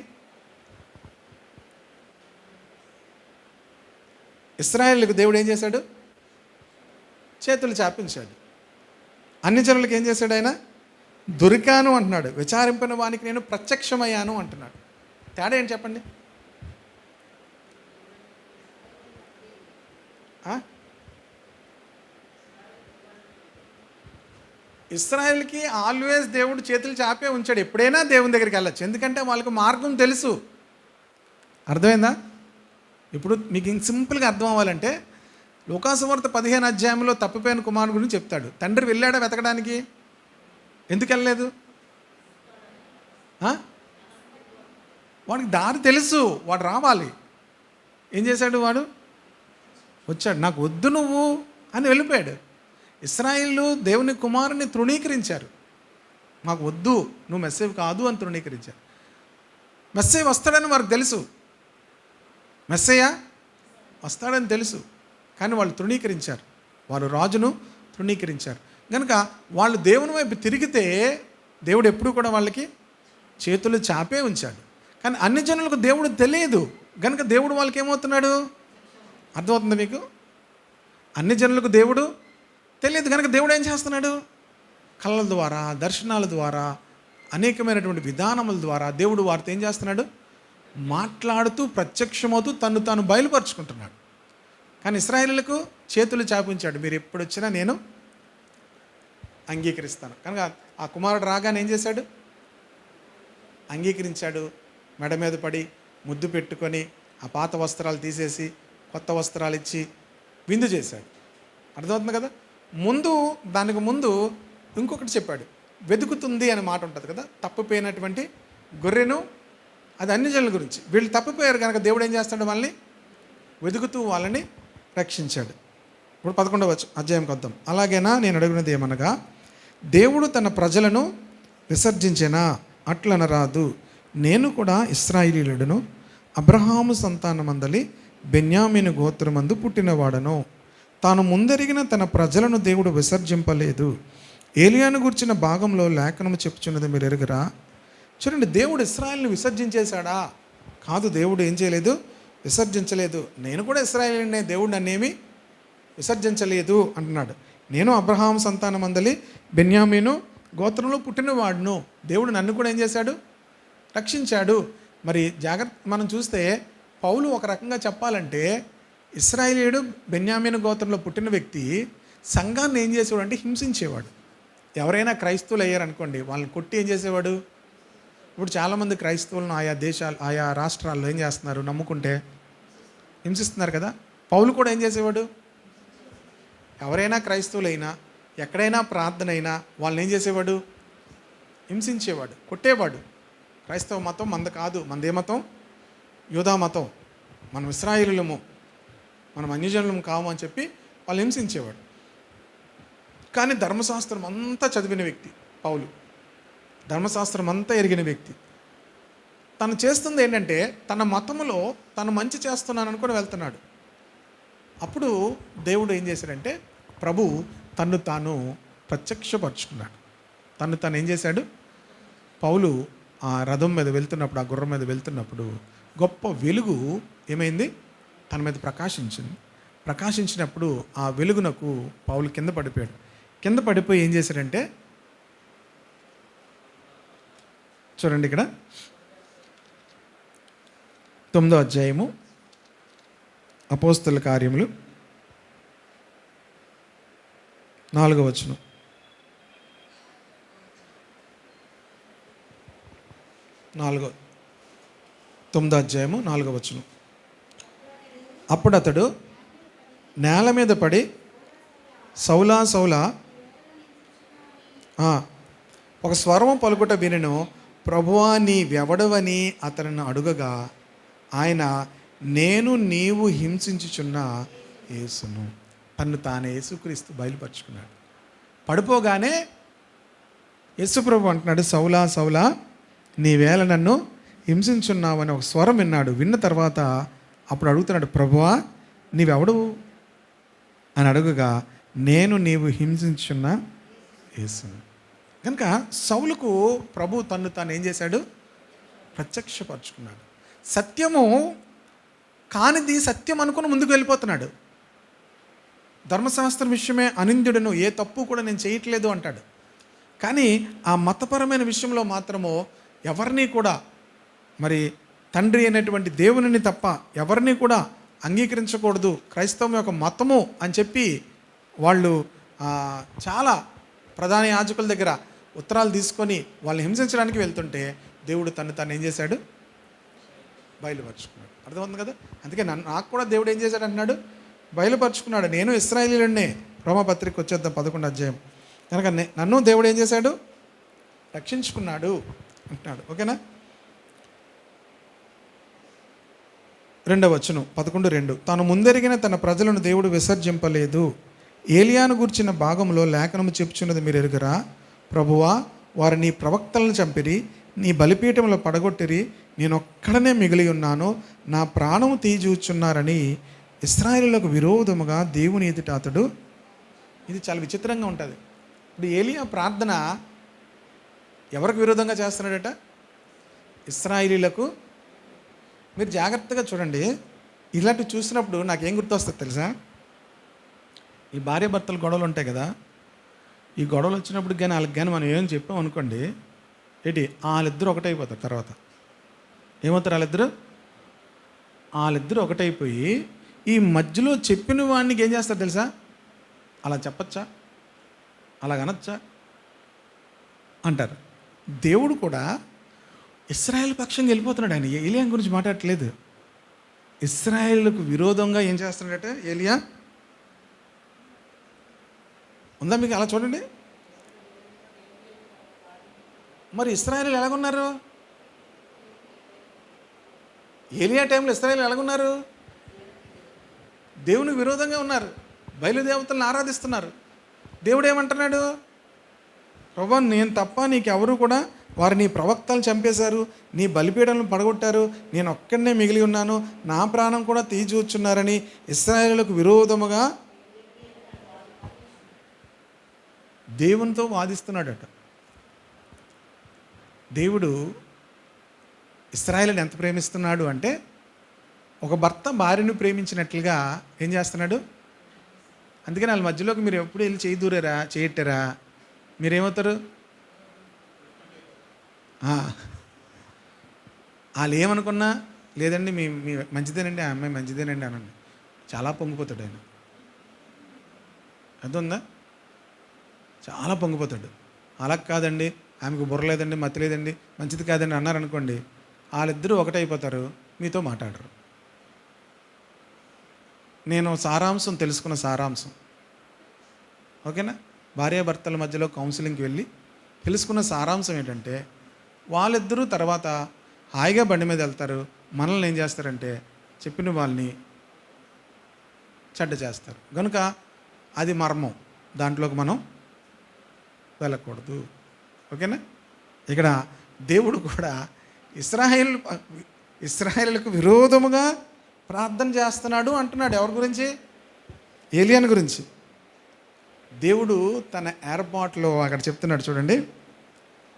ఇశ్రాయేలుకు దేవుడు ఏం చేశాడు? చేతులు చాపించాడు. అన్ని జనులకు ఏం చేశాడు? ఆయన దొరికాను అంటున్నాడు. విచారింపని వానికి నేను ప్రత్యక్షమయ్యాను అంటున్నాడు. తేడా ఏంటి చెప్పండి? ఇశ్రాయేల్కి ఆల్వేస్ దేవుడు చేతులు చాపే ఉంచాడు. ఎప్పుడైనా దేవుని దగ్గరికి వెళ్ళచ్చు, ఎందుకంటే వాళ్ళకి మార్గం తెలుసు. అర్థమైందా? ఇప్పుడు మీకు ఇంక సింపుల్గా అర్థం అవ్వాలంటే, లోకాసువార్త 15వ అధ్యాయంలో తప్పిపోయిన కుమారుని గురించి చెప్తాడు. తండ్రి వెళ్ళాడా వెతకడానికి? ఎందుకు వెళ్ళలేదు? వాడికి దారి తెలుసు, వాడు రావాలి. ఏం చేశాడు? వాడు వచ్చాడు, నాకు వద్దు నువ్వు అని వెళ్ళిపోయాడు. ఇశ్రాయేలు దేవుని కుమారుని తృణీకరించారు. మాకు వద్దు, నువ్వు మెస్సేవ్ కాదు అని తృణీకరించారు. మెస్సేవ్ వస్తాడని వారికి తెలుసు, మెస్సయ్య వస్తాడని తెలుసు, కానీ వాళ్ళు తృణీకరించారు. వాళ్ళు రాజును తృణీకరించారు. కనుక వాళ్ళు దేవుని వైపు తిరిగితే దేవుడు ఎప్పుడు కూడా వాళ్ళకి చేతులు చాపే ఉంచాడు. కానీ అన్ని జనులకు దేవుడు తెలియదు కనుక దేవుడు వాళ్ళకి ఏమవుతున్నాడు? అర్థమవుతుంది మీకు? అన్ని జనులకు దేవుడు తెలియదు కనుక దేవుడు ఏం చేస్తున్నాడు? కళ్ళ ద్వారా, దర్శనాల ద్వారా, అనేకమైనటువంటి విధానముల ద్వారా దేవుడు వారితో ఏం చేస్తున్నాడు? మాట్లాడుతూ, ప్రత్యక్షమవుతూ తాను బయలుపరుచుకుంటున్నాడు. కానీ ఇశ్రాయేలులకు చేతులు చాపించాడు. మీరు ఎప్పుడు వచ్చినా నేను అంగీకరిస్తాను. కనుక ఆ కుమారుడు రాగానే ఏం చేశాడు? అంగీకరించాడు. మెడ మీద పడి ముద్దు పెట్టుకొని ఆ పాత వస్త్రాలు తీసేసి కొత్త వస్త్రాలు ఇచ్చి విందు చేశాడు. అర్థమవుతుంది కదా? దానికి ముందు ఇంకొకటి చెప్పాడు. వెతుకుతుంది అనే మాట ఉంటుంది కదా, తప్పిపోయినటువంటి గొర్రెను. అది అన్ని జనుల గురించి. వీళ్ళు తప్పిపోయారు కనుక దేవుడు ఏం చేస్తాడు? వాళ్ళని వెతుకుతూ వాళ్ళని రక్షించాడు. ఇప్పుడు 11వ అధ్యాయంకి వద్దాం. అలాగేనా నేను అడుగున్నది ఏమనగా, దేవుడు తన ప్రజలను విసర్జించెనా? అట్లనరాదు. నేను కూడా ఇశ్రాయేలీయుడను, అబ్రహాము సంతానమందలి బెన్యామీను గోత్రమందు పుట్టినవాడను. తాను ముందెరిగిన తన ప్రజలను దేవుడు విసర్జింపలేదు. ఏలియాను గుర్చిన భాగంలో లేఖనము చెప్పుచున్నది మీరు ఎరుగరా? చూడండి, దేవుడు ఇశ్రాయేలుని విసర్జించేశాడా? కాదు, దేవుడు ఏం చేయలేదు? విసర్జించలేదు. నేను కూడా ఇశ్రాయేలునే, దేవుడు నన్నేమి విసర్జించలేదు అంటున్నాడు. నేను అబ్రహాము సంతానమందలి బెన్యామీను గోత్రంలో పుట్టినవాడును. దేవుడు నన్ను కూడా ఏం చేశాడు? రక్షించాడు. మరి మనం చూస్తే పౌలు ఒక రకంగా చెప్పాలంటే ఇశ్రాయేలీయుడు, బెన్యామీను గోత్రంలో పుట్టిన వ్యక్తి సంఘాన్ని ఏం చేసేవాడు అంటే హింసించేవాడు. ఎవరైనా క్రైస్తవులు అయ్యారనుకోండి, వాళ్ళని కొట్టి ఏం చేసేవాడు. ఇప్పుడు చాలామంది క్రైస్తవులను ఆయా దేశాలు, ఆయా రాష్ట్రాల్లో ఏం చేస్తున్నారు, నమ్ముకుంటే హింసిస్తున్నారు కదా. పౌలు కూడా ఏం చేసేవాడు, ఎవరైనా క్రైస్తవులైనా, ఎక్కడైనా ప్రార్థన అయినా వాళ్ళని ఏం చేసేవాడు, హింసించేవాడు, కొట్టేవాడు. క్రైస్తవ మతం మంద కాదు, మనదే మతం యూదా మతం, మనం ఇశ్రాయేలులము, మనం అన్యజనులము కాము అని చెప్పి వాళ్ళు హింసించేవాడు. కానీ ధర్మశాస్త్రం అంతా చదివిన వ్యక్తి పౌలు, ధర్మశాస్త్రం అంతా ఎరిగిన వ్యక్తి. తను చేస్తుంది ఏంటంటే తన మతములో తను మంచి చేస్తున్నాను అనుకుని వెళ్తున్నాడు. అప్పుడు దేవుడు ఏం చేశాడంటే, ప్రభు తన్ను తాను ప్రత్యక్షపరుచుకున్నాడు. తను తాను ఏం చేశాడు, పౌలు ఆ రథం మీద వెళ్తున్నప్పుడు, ఆ గుర్రం మీద వెళ్తున్నప్పుడు గొప్ప వెలుగు ఏమైంది, తన మీద ప్రకాశించింది. ప్రకాశించినప్పుడు ఆ వెలుగునకు పౌలు కింద పడిపోయాడు. కింద పడిపోయి ఏం చేశాడంటే, చూడండి ఇక్కడ 9వ అధ్యాయము అపోస్తల కార్యములు 4వ వచనం. 9వ అధ్యాయము 4వ వచనం. అప్పుడు అతడు నేల మీద పడి, సౌలా సౌలా, ఒక స్వరము పలుకుట వినెను, ప్రభువా నీవెవడవని అతనిని అడుగగా ఆయన, నేను నీవు హింసించుచున్న యేసును. తన్ను తానే యేసుక్రీస్తు బయలుపరుచుకున్నాడు. పడిపోగానే యేసుప్రభు అంటున్నాడు, సౌలా సౌలా నీవేళ నన్ను హింసించున్నావని ఒక స్వరం విన్నాడు. విన్న తర్వాత అప్పుడు అడుగుతున్నాడు, ప్రభువా నీవెవడు అని అడుగగా, నేను నీవు హింసించున్న యేసును. కనుక సౌలుకు ప్రభు తన్ను తాను ఏం చేశాడు, ప్రత్యక్షపరుచుకున్నాడు. సత్యము కానిది సత్యం అనుకుని ముందుకు వెళ్ళిపోతున్నాడు. ధర్మశాస్త్రం విషయమే అనింద్యుడను, ఏ తప్పు కూడా నేను చేయట్లేదు అంటాడు. కానీ ఆ మతపరమైన విషయంలో మాత్రము ఎవరిని కూడా, మరి తండ్రి అయినటువంటి దేవునిని తప్ప ఎవరిని కూడా అంగీకరించకూడదు, క్రైస్తవం యొక్క మతము అని చెప్పి వాళ్ళు చాలా ప్రధాన యాజకుల దగ్గర ఉత్తరాలు తీసుకొని వాళ్ళని హింసించడానికి వెళ్తుంటే దేవుడు తను ఏం చేశాడు, బయలుపరుచుకున్నాడు. అర్థమవుతుంది కదా. అందుకే నాకు కూడా దేవుడు ఏం చేశాడు అంటున్నాడు, బయలుపరుచుకున్నాడు. నేను ఇశ్రాయేలీయుడినే. రోమపత్రిక వచ్చేద్దాం 11వ అధ్యాయం. కనుక నన్ను దేవుడు ఏం చేశాడు, రక్షించుకున్నాడు అంటున్నాడు. ఓకేనా. 2వ వచనం 11:2. తాను ముందెరిగిన తన ప్రజలను దేవుడు విసర్జింపలేదు. ఏలియాను గూర్చిన భాగంలో లేఖనము చెప్పుచున్నది మీరు ఎరుగరా, ప్రభువా వారు నీ ప్రవక్తలను చంపిరి, నీ బలిపీఠంలో పడగొట్టిరి, నేనొక్కడనే మిగిలి ఉన్నాను, నా ప్రాణము తీజూచున్నారని ఇశ్రాయేలులకు విరోధముగా దేవుని ఎదుట అతడు. ఇది చాలా విచిత్రంగా ఉంటుంది. ఇప్పుడు ఏలియా ప్రార్థన ఎవరికి విరోధంగా చేస్తున్నాడట, ఇశ్రాయేలీలకు. మీరు జాగ్రత్తగా చూడండి. ఇలాంటివి చూసినప్పుడు నాకేం గుర్తొస్తుంది తెలుసా, ఈ భార్య భర్తలు గొడవలు ఉంటాయి కదా, ఈ గొడవలు వచ్చినప్పుడు కానీ వాళ్ళకి కానీ మనం ఏం చెప్పాం అనుకోండి, ఏంటి వాళ్ళిద్దరూ ఒకటైపోతారు. తర్వాత ఏమవుతారు, వాళ్ళిద్దరూ ఒకటైపోయి ఈ మధ్యలో చెప్పిన వాడికి ఏం చేస్తారు తెలుసా, అలా చెప్పచ్చా, అలా అనొచ్చా అంటారు. దేవుడు కూడా ఇశ్రాయేల్ పక్షంగా వెళ్ళిపోతున్నాడు. ఆయన ఏలియా గురించి మాట్లాడట్లేదు. ఇశ్రాయేలుకు విరోధంగా ఏం చేస్తున్నాడట ఏలియా. ఉందా మీకు అలా చూడండి. మరి ఇశ్రాయేలు ఎలాగున్నారు, ఏలియా టైంలో ఇశ్రాయేలు ఎలాగున్నారు, దేవునికి విరోధంగా ఉన్నారు, బయలుదేవతలను ఆరాధిస్తున్నారు. దేవుడు ఏమంటున్నాడు, ప్రభువా నేను తప్ప నీకెవరు కూడా, వారు నీ ప్రవక్తలను చంపేశారు, నీ బలిపీఠలను పడగొట్టారు, నేను ఒక్కడనే మిగిలి ఉన్నాను, నా ప్రాణం కూడా తీజూచున్నారని ఇశ్రాయేలులకు విరోధముగా దేవునితో వాదిస్తున్నాడట. దేవుడు ఇశ్రాయేలుని ఎంత ప్రేమిస్తున్నాడు అంటే, ఒక భర్త భార్యను ప్రేమించినట్లుగా ఏం చేస్తున్నాడు. అందుకని వాళ్ళ మధ్యలోకి మీరు ఎప్పుడు వెళ్ళి చేయి దూరారా, చేయట్టారా, మీరేమవుతారు, వాళ్ళు ఏమనుకున్నా, లేదండి మీ మీ మంచిదేనండి, ఆ అమ్మాయి మంచిదేనండి అనండి, చాలా పొంగిపోతాడు ఆయన. అర్థందా? చాలా పొంగిపోతాడు. అలా కాదండి, ఆమెకు బుర్ర లేదండి, మతి లేదండి, మంచిది కాదండి అన్నారనుకోండి, వాళ్ళిద్దరూ ఒకటైపోతారు, మీతో మాట్లాడరు. నేను సారాంశం తెలుసుకున్న సారాంశం, ఓకేనా, భార్యాభర్తల మధ్యలో కౌన్సిలింగ్కి వెళ్ళి తెలుసుకున్న సారాంశం ఏంటంటే, వాళ్ళిద్దరూ తర్వాత హాయిగా బండి మీద వెళ్తారు, మనల్ని ఏం చేస్తారంటే చెప్పిన వాళ్ళని చెడ్డ చేస్తారు. కనుక అది మర్మం, దాంట్లోకి మనం వెళ్ళకూడదు. ఓకేనా. ఇక్కడ దేవుడు కూడా ఇశ్రాయేలుకు విరోధముగా ప్రార్థన చేస్తున్నాడు అంటున్నాడు. ఎవరి గురించి? ఏలియాను గురించి. దేవుడు తన ఏర్పాటులో అక్కడ చెప్తున్నాడు చూడండి.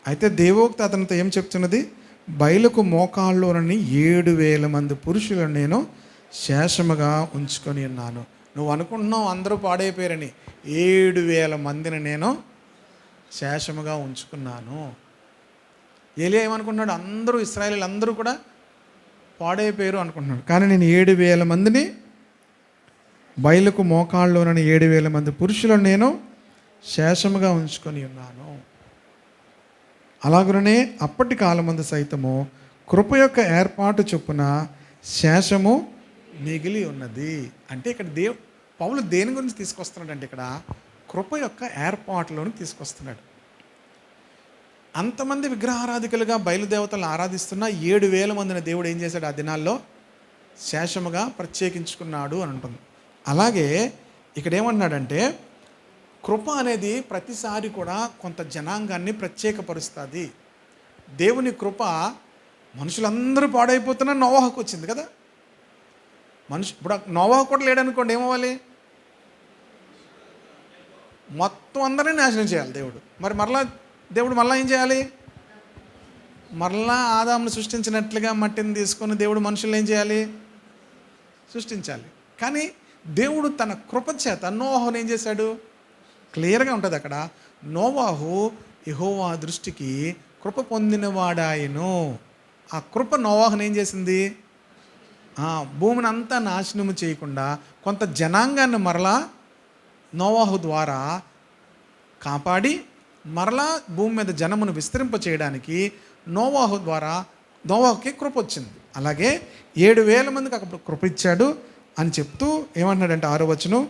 అయితే దేవోక్తి అతనితో ఏం చెప్తున్నది? బయలుకు మోకాళ్ళలోనని 7,000 మంది పురుషులను నేను శేషముగా ఉంచుకొని ఉన్నాను. నువ్వు అనుకుంటున్నావు అందరూ పాడైపోయారని, 7,000 మందిని నేను శేషముగా ఉంచుకున్నాను. ఏలియా ఏమనుకుంటున్నాడు? అందరూ ఇశ్రాయేలీయులు అందరూ కూడా పాడైపోయారు అనుకుంటున్నాడు. కానీ నేను 7,000 మందిని, బయలుకు మోకాళ్ళలోనని 7,000 మంది పురుషులను నేను శేషముగా ఉంచుకొని ఉన్నాను. అలాగనే అప్పటి కాలమందు సైతము కృప యొక్క ఏర్పాటు చొప్పున శేషము మిగిలి ఉన్నది. అంటే ఇక్కడ పౌలు దేని గురించి తీసుకొస్తున్నాడు అంటే, ఇక్కడ కృప యొక్క ఏర్పాటులోని తీసుకొస్తున్నాడు. అంతమంది విగ్రహారాధికులుగా బయలుదేవతలను ఆరాధిస్తున్న 7,000 మందిని దేవుడు ఏం చేశాడు? ఆ దినాల్లో శేషముగా ప్రత్యేకించుకున్నాడు అని ఉంటుంది. అలాగే ఇక్కడ ఏమన్నాడంటే, కృప అనేది ప్రతిసారి కూడా కొంత జనాంగాన్ని ప్రత్యేకపరుస్తుంది. దేవుని కృప మనుషులందరూ పాడైపోతున్నా నోవాహుకు వచ్చింది కదా. ఇప్పుడు నోవాహు కూడా లేడనుకోండి, ఏమవ్వాలి? మొత్తం అందరినీ నాశనం చేయాలి దేవుడు. మరి దేవుడు మరలా ఏం చేయాలి? మరలా ఆదామును సృష్టించినట్లుగా మట్టిని తీసుకొని దేవుడు మనుషులు ఏం చేయాలి? సృష్టించాలి. కానీ దేవుడు తన కృప చేత నోవాహుని ఏం చేశాడు? క్లియర్గా ఉంటుంది అక్కడ. నోవాహు యెహోవా దృష్టికి కృప పొందినవాడాయను. ఆ కృప నోవాహుని ఏం చేసింది? భూమిని అంతా నాశనము చేయకుండా కొంత జనాంగాన్ని మరలా నోవాహు ద్వారా కాపాడి మరలా భూమి మీద జనమును విస్తరింప చేయడానికి నోవాహుకి కృప వచ్చింది. అలాగే 7,000 మందికి అక్కడ కృప ఇచ్చాడు అని చెప్తూ ఏమంటున్నాడంటే 6వ వచనం,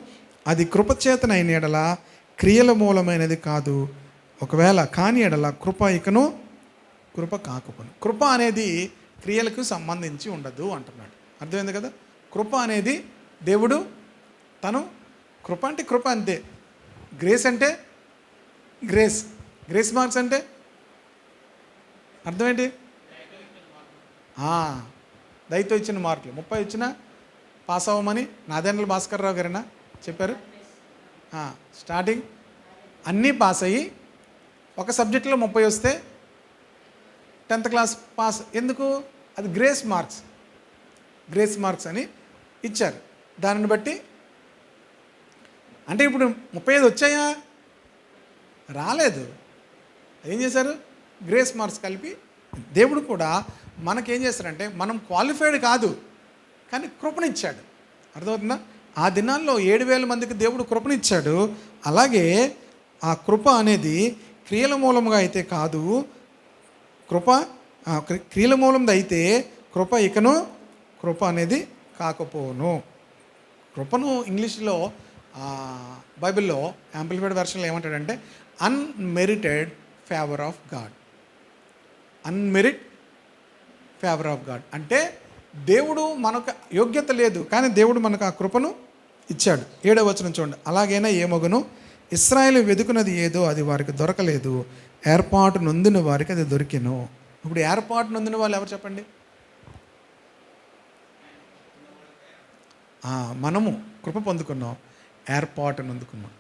అది కృపచేతనైన ఎడల క్రియల మూలమైనది కాదు, ఒకవేళ కాని ఎడల కృప ఇకను కృప కాకపోను. కృప అనేది క్రియలకు సంబంధించి ఉండదు అంటున్నాడు. అర్థమైంది కదా. కృప అనేది దేవుడు తను, కృప అంటే కృప అంతే. గ్రేస్ అంటే గ్రేస్ మార్క్స్ అంటే అర్థమేంటి? దయతో ఇచ్చిన మార్కులు 30 వచ్చినా పాస్ అవ్వమని నాదెండ్ల భాస్కర్ రావు గారేనా చెప్పారు. స్టార్టింగ్ అన్నీ పాస్ అయ్యి ఒక సబ్జెక్టులో 30 వస్తే 10th క్లాస్ పాస్. ఎందుకు? అది గ్రేస్ మార్క్స్ అని ఇచ్చారు. దానిని బట్టి అంటే ఇప్పుడు 35 వచ్చాయా? రాలేదు. ఏం చేశారు? గ్రేస్ మార్క్స్ కలిపి. దేవుడు కూడా మనకేం చేస్తారంటే, మనం క్వాలిఫైడ్ కాదు కానీ కృపనిచ్చాడు. అర్థమవుతుందా? ఆ దినాల్లో 7,000 మందికి దేవుడు కృపనిచ్చాడు. అలాగే ఆ కృప అనేది క్రియల మూలముగా అయితే కాదు, క్రియల మూలంది అయితే కృప ఇకను కృప అనేది కాకపోను. కృపను ఇంగ్లీష్లో బైబిల్లో యాంప్లిఫైడ్ వెర్షన్లో ఏమంటాడంటే unmerited favour of God. Unmerit favour of God అంటే దేవుడు మనకు యోగ్యత లేదు కానీ దేవుడు మనకు ఆ కృపను ఇచ్చాడు. 7వ వచనం చూడండి. అలాగైనా ఏమగును, ఇశ్రాయేలు వెదుకున్నది ఏదో అది వారికి దొరకలేదు, ఏర్పాటు నొందిన వారికి అది దొరికెను. ఇప్పుడు ఏర్పాటు నొందిన వాళ్ళు ఎవరు చెప్పండి? మనము కృప పొందుకున్నాం, ఏర్పాటు నొందుకున్నాం.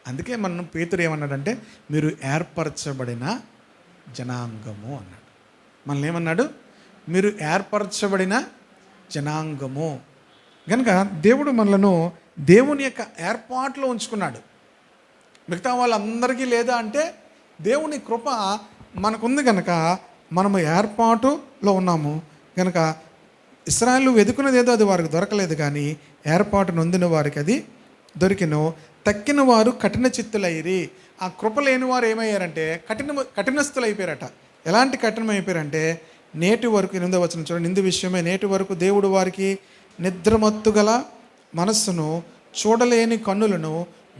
అందుకే మనం పేతురు ఏమన్నాడంటే, మీరు ఏర్పరచబడిన జనాంగము అన్నాడు. మనల్ని ఏమన్నాడు? మీరు ఏర్పరచబడిన జనాంగము. కనుక దేవుడు మనలను దేవుని యొక్క ఏర్పాటులో ఉంచుకున్నాడు. మిగతా వాళ్ళందరికీ లేదా అంటే దేవుని కృప మనకుంది కనుక మనము ఏర్పాటులో ఉన్నాము. కనుక ఇశ్రాయేలు వెతుకున్నదేదో అది వారికి దొరకలేదు, కానీ ఏర్పాటు నొందిన వారికి అది దొరికినో. తక్కిన వారు కఠిన చిత్తులైరి. ఆ కృప లేని వారు ఏమయ్యారంటే కఠినస్తులు అయిపోయారట. ఎలాంటి కఠినం అయిపోయారంటే, నేటి వరకు 8వ వచనం చూడండి, ఇందు విషయమే నేటి వరకు దేవుడు వారికి నిద్రమత్తు గల మనస్సును, చూడలేని కన్నులను,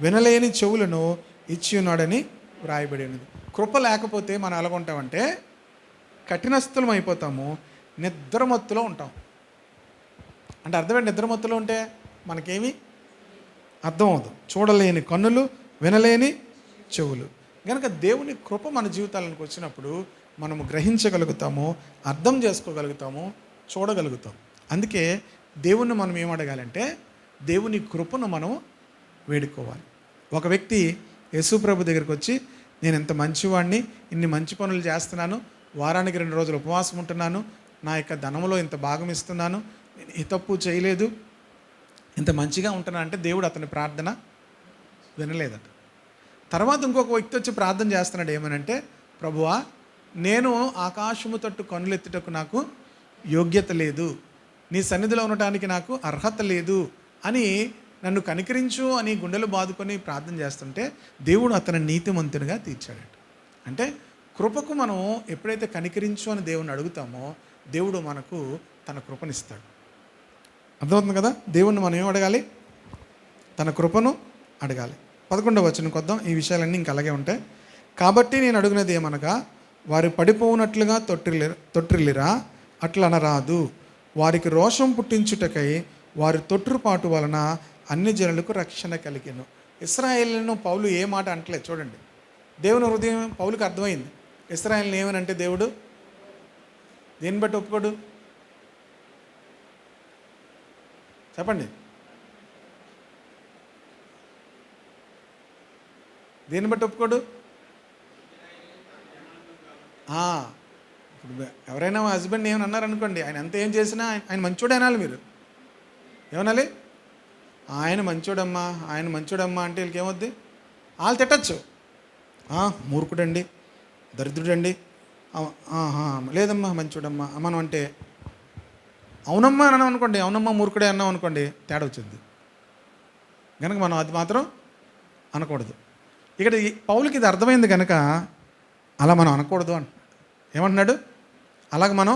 వినలేని చెవులను ఇచ్చి ఉన్నాడని వ్రాయబడి ఉన్నది. కృప లేకపోతే మనం ఎలాగుంటామంటే కఠినస్తులం అయిపోతాము, నిద్రమత్తులో ఉంటాం. అంటే అర్థమేంటి? నిద్రమత్తులో ఉంటే మనకేమీ అర్థం అవదు. చూడలేని కన్నులు, వినలేని చెవులు. కనుక దేవుని కృప మన జీవితాలకు వచ్చినప్పుడు మనము గ్రహించగలుగుతాము, అర్థం చేసుకోగలుగుతాము, చూడగలుగుతాం. అందుకే దేవుణ్ణి మనం ఏమడగాలంటే దేవుని కృపను మనం వేడుకోవాలి. ఒక వ్యక్తి యేసు ప్రభు దగ్గరికి వచ్చి, నేను ఇంత మంచివాడిని, ఇన్ని మంచి పనులు చేస్తున్నాను, వారానికి 2 రోజులు ఉపవాసం ఉంటున్నాను, నా యొక్క ధనంలో ఇంత భాగం ఇస్తున్నాను, నేను ఏ తప్పు చేయలేదు, ఇంత మంచిగా ఉంటున్నా అంటే దేవుడు అతని ప్రార్థన వినలేదట. తర్వాత ఇంకొక వ్యక్తి వచ్చి ప్రార్థన చేస్తున్నాడు, ఏమనంటే, ప్రభువా, నేను ఆకాశము తట్టు కన్నులెత్తుటకు నాకు యోగ్యత లేదు, నీ సన్నిధిలో ఉండటానికి నాకు అర్హత లేదు అని నన్ను కనికరించు అని గుండెలు బాదుకొని ప్రార్థన చేస్తుంటే దేవుడు అతని నీతిమంతునిగా తీర్చాడట. అంటే కృపకు మనం ఎప్పుడైతే కనికరించు అని దేవుని అడుగుతామో దేవుడు మనకు తన కృపనిస్తాడు. అర్థమవుతుంది కదా? దేవుణ్ణి మనం ఏం అడగాలి? తన కృపను అడగాలి. 11వ వచనం కొద్దాం. ఈ విషయాలన్నీ ఇంక అలాగే ఉంటాయి. కాబట్టి నేను అడుగునది ఏమనగా, వారు పడిపోవునట్లుగా తొట్టిల్లిరా, అట్లా అనరాదు. వారికి రోషం పుట్టించుటకై వారి తొట్టుపాటు వలన అన్ని జనులకు రక్షణ కలిగెను. ఇశ్రాయేలును పౌలు ఏ మాట అంటలేదు చూడండి. దేవుని హృదయం పౌలుకి అర్థమైంది. ఇశ్రాయేలుని ఏమనంటే దేవుడు దేన్ని బట్టి ఒప్పుకోడు? చెప్పండి, దేన్ని బట్టి ఒప్పుకోడు? ఇప్పుడు ఎవరైనా మా హస్బెండ్ ఏమని అన్నారనుకోండి, ఆయన అంత ఏం చేసినా ఆయన మంచోడు అనాలి. మీరు ఏమనాలి? ఆయన మంచోడమ్మా, ఆయన మంచోడమ్మా అంటే వీళ్ళకి ఏమవుద్ది? వాళ్ళు తిట్టచ్చు, మూర్ఖుడండి, దరిద్రుడండి, లేదమ్మా మంచోడమ్మా మనం అంటే, అవునమ్మా అన్నాం అనుకోండి, అవునమ్మా మూర్ఖుడే అన్నాం అనుకోండి, తేడా వచ్చింది. కనుక మనం అది మాత్రం అనకూడదు. ఇక్కడ పౌలుకి ఇది అర్థమైంది కనుక అలా మనం అనకూడదు అంటున్నాడు. ఏమంటున్నాడు? అలాగ మనం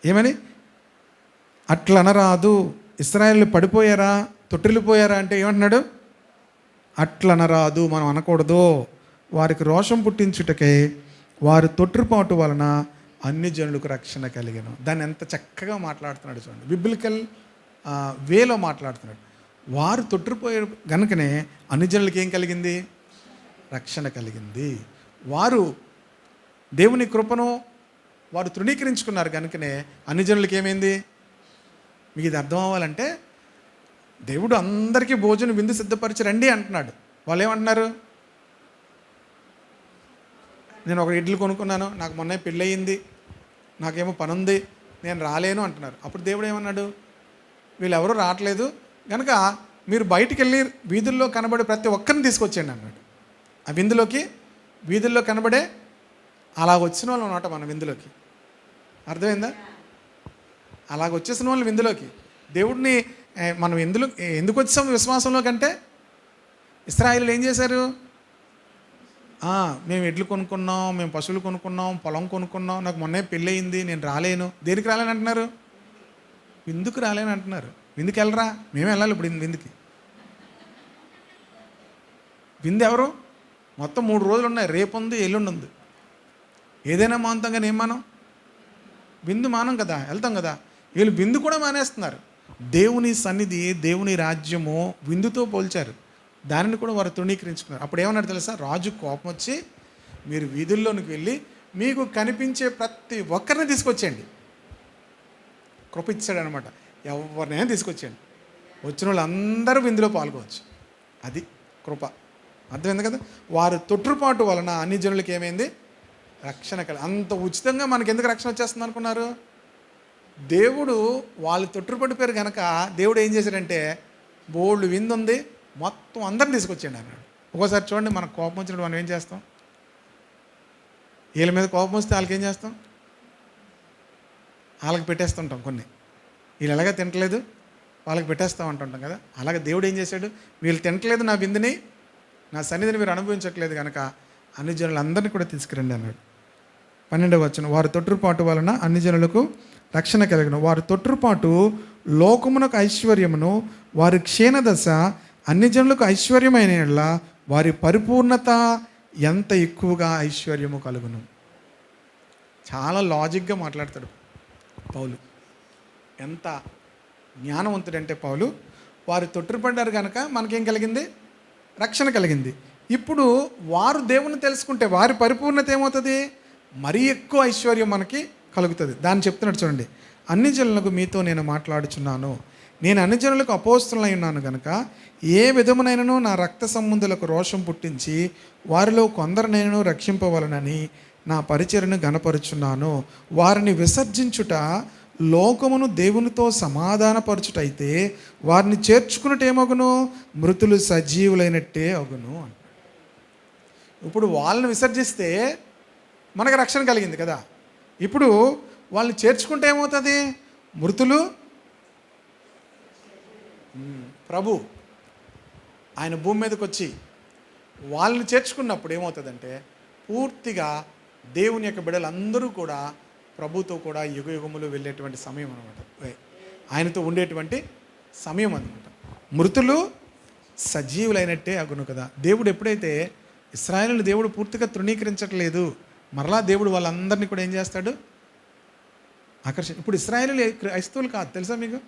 ఏమని అట్లా అనరాదు. ఇశ్రాయేలు పడిపోయారా, తొట్టిల్లిపోయారా అంటే ఏమంటున్నాడు? అట్లా అనరాదు, మనం అనకూడదు. వారికి రోషం పుట్టించుటకే వారి తొట్టిపాటు వలన అన్ని జనులకు రక్షణ కలిగను. దాన్ని ఎంత చక్కగా మాట్లాడుతున్నాడు చూడండి. బిబ్లికల్ వేలో మాట్లాడుతున్నాడు. వారు తొట్టిపోయే గనుకనే అన్ని జనులకు ఏం కలిగింది? రక్షణ కలిగింది. వారు దేవుని కృపను వారు తృణీకరించుకున్నారు కనుకనే అన్ని జనులకు ఏమైంది? మీకు ఇది అర్థం అవ్వాలంటే, దేవుడు అందరికీ భోజనం విందు సిద్ధపరిచి రండి అంటున్నాడు. వాళ్ళు ఏమంటున్నారు? నేను ఒక ఇడ్లు కొనుక్కున్నాను, నాకు మొన్న పెళ్ళయింది, నాకేమో పని ఉంది, నేను రాలేను అంటున్నారు. అప్పుడు దేవుడు ఏమన్నాడు? వీళ్ళు ఎవరు రావట్లేదు కనుక మీరు బయటికి వెళ్ళి వీధుల్లో కనబడే ప్రతి ఒక్కరిని తీసుకొచ్చేయండి అన్నాడు. ఆ విందులోకి, వీధుల్లో కనబడే అలాగ వచ్చిన వాళ్ళు అన్నమాట మన విందులోకి. అర్థమైందా? అలాగ వచ్చేసిన వాళ్ళు విందులోకి. దేవుడిని మనం ఎందుకు వచ్చాం విశ్వాసంలో కంటే, ఇశ్రాయేలు ఏం చేశారు? మేము ఎడ్లు కొనుక్కున్నాం, మేము పశువులు కొనుక్కున్నాం, పొలం కొనుక్కున్నాం, నాకు మొన్నే పెళ్ళి అయింది, నేను రాలేను. దేనికి రాలేను అంటున్నారు? విందుకు రాలేను అంటున్నారు. విందుకు వెళ్ళరా? మేము వెళ్ళాలి ఇప్పుడు విందుకి. విందు ఎవరు? మొత్తం 3 రోజులు ఉన్నాయి, రేపు ఉంది, ఎల్లుండి ఉంది. ఏదైనా మానుతాం కానీ ఏం మానం? విందు మానం కదా, వెళ్తాం కదా. వీళ్ళు విందు కూడా మానేస్తున్నారు. దేవుని సన్నిధి, దేవుని రాజ్యము విందుతో పోల్చారు. దానిని కూడా వారు తృణీకరించుకున్నారు. అప్పుడు ఏమన్నాడు తెలుసా? రాజు కోపం వచ్చి, మీరు వీధుల్లోనికి వెళ్ళి మీకు కనిపించే ప్రతి ఒక్కరిని తీసుకొచ్చేయండి. కృప ఇచ్చాడనమాట. ఎవరినైనా తీసుకొచ్చేయండి, వచ్చిన వాళ్ళందరూ విందులో పాల్గొవచ్చు. అది కృప. అర్థమైంది కదా? వారు తొట్టుపాటు వలన అన్ని జనులకి ఏమైంది? రక్షణ అంత ఉచితంగా మనకి ఎందుకు రక్షణ వచ్చేస్తుంది అనుకున్నారు? దేవుడు వాళ్ళు తొట్టుపడిపోయారు కనుక దేవుడు ఏం చేశాడంటే, బోల్డ్ విందు ఉంది, మొత్తం అందరిని తీసుకొచ్చాడు అన్నాడు. ఒక్కోసారి చూడండి, మనకు కోపం వచ్చినప్పుడు మనం ఏం చేస్తాం? వీళ్ళ మీద కోపం వస్తే వాళ్ళకి ఏం చేస్తాం? వాళ్ళకి పెట్టేస్తుంటాం కొన్ని. వీళ్ళు ఎలాగ తింటలేదు, వాళ్ళకి పెట్టేస్తూ ఉంటుంటాం కదా. అలాగే దేవుడు ఏం చేశాడు, వీళ్ళు తింటలేదు నా విందుని, నా సన్నిధిని మీరు అనుభవించట్లేదు కనుక అన్ని జనులందరినీ కూడా తీసుకురండి అన్నాడు. 12వ వచనం, వారి తొట్టుపాటు వలన అన్ని జనులకు రక్షణ కలిగిన. వారి తొట్టుపాటు లోకమునకు ఐశ్వర్యమును, వారి క్షీణదశ అన్ని జనులకు ఐశ్వర్యమైన యెడల వారి పరిపూర్ణత ఎంత ఎక్కువగా ఐశ్వర్యము కలుగును. చాలా లాజిక్గా మాట్లాడతాడు పౌలు. ఎంత జ్ఞానవంతుడంటే పౌలు. వారు తొట్టుపడ్డారు కనుక మనకేం కలిగింది, రక్షణ కలిగింది. ఇప్పుడు వారు దేవుని తెలుసుకుంటే వారి పరిపూర్ణత ఏమవుతుంది, మరీ ఎక్కువ ఐశ్వర్యం మనకి కలుగుతుంది. దాన్ని చెప్తున్నాడు చూడండి, అన్ని జనులకు మీతో నేను మాట్లాడుచున్నాను, నేను అన్ని జనులకు అపోస్తలునై ఉన్నాను కనుక ఏ విధమునైనను నా రక్త సంబంధులకు రోషం పుట్టించి వారిలో కొందరినైనను రక్షింపవలనని నా పరిచర్ను గణపరుచున్నాను. వారిని విసర్జించుట లోకమును దేవునితో సమాధానపరచుటైతే వారిని చేర్చుకున్నట్టేమగును, మృతులు సజీవులైనట్టే అగును. ఇప్పుడు వాళ్ళని విసర్జిస్తే మనకు రక్షణ కలిగింది కదా. ఇప్పుడు వాళ్ళని చేర్చుకుంటే ఏమవుతుంది, మృతులు. ప్రభు ఆయన భూమి మీదకి వచ్చి వాళ్ళని చేర్చుకున్నప్పుడు ఏమవుతుందంటే పూర్తిగా దేవుని యొక్క బిడ్డలందరూ కూడా ప్రభుతో కూడా యుగ యుగములు వెళ్ళేటువంటి సమయం అనమాట, ఆయనతో ఉండేటువంటి సమయం అనమాట. మృతులు సజీవులైనట్టే అగును కదా. దేవుడు ఎప్పుడైతే ఇశ్రాయేలుని దేవుడు పూర్తిగా తృణీకరించట్లేదు, మరలా దేవుడు వాళ్ళందరినీ కూడా ఏం చేస్తాడు, ఇప్పుడు ఇశ్రాయేలు క్రైస్తవులు కాదు, తెలుసా మీకు?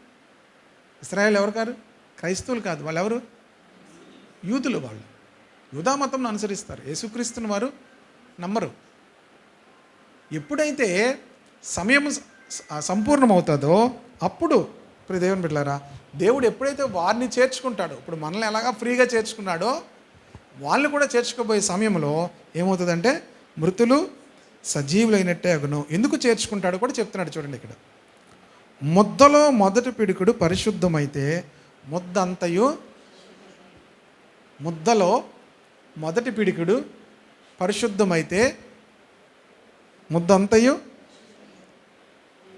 ఇశ్రాయేల్ ఎవరు కాదు, క్రైస్తవులు కాదు, వాళ్ళు ఎవరు, యూదులు. వాళ్ళు యూదా మతంను అనుసరిస్తారు, యేసుక్రీస్తుని వారు నమ్మరు. ఎప్పుడైతే సమయం సంపూర్ణమవుతుందో అప్పుడు, ఇప్పుడు దేవుని బిడ్డలారా, దేవుడు ఎప్పుడైతే వారిని చేర్చుకుంటాడో, ఇప్పుడు మనల్ని ఎలాగా ఫ్రీగా చేర్చుకున్నాడో వాళ్ళని కూడా చేర్చుకోబోయే సమయంలో ఏమవుతుందంటే మృతులు సజీవులైనట్టే అగును. ఎందుకు చేర్చుకుంటాడో కూడా చెప్తున్నాడు చూడండి ఇక్కడ. ముద్దలో మొదటి పిడికుడు పరిశుద్ధమైతే ముద్దలో మొదటి పిడికుడు పరిశుద్ధమైతే ముద్దంతయు.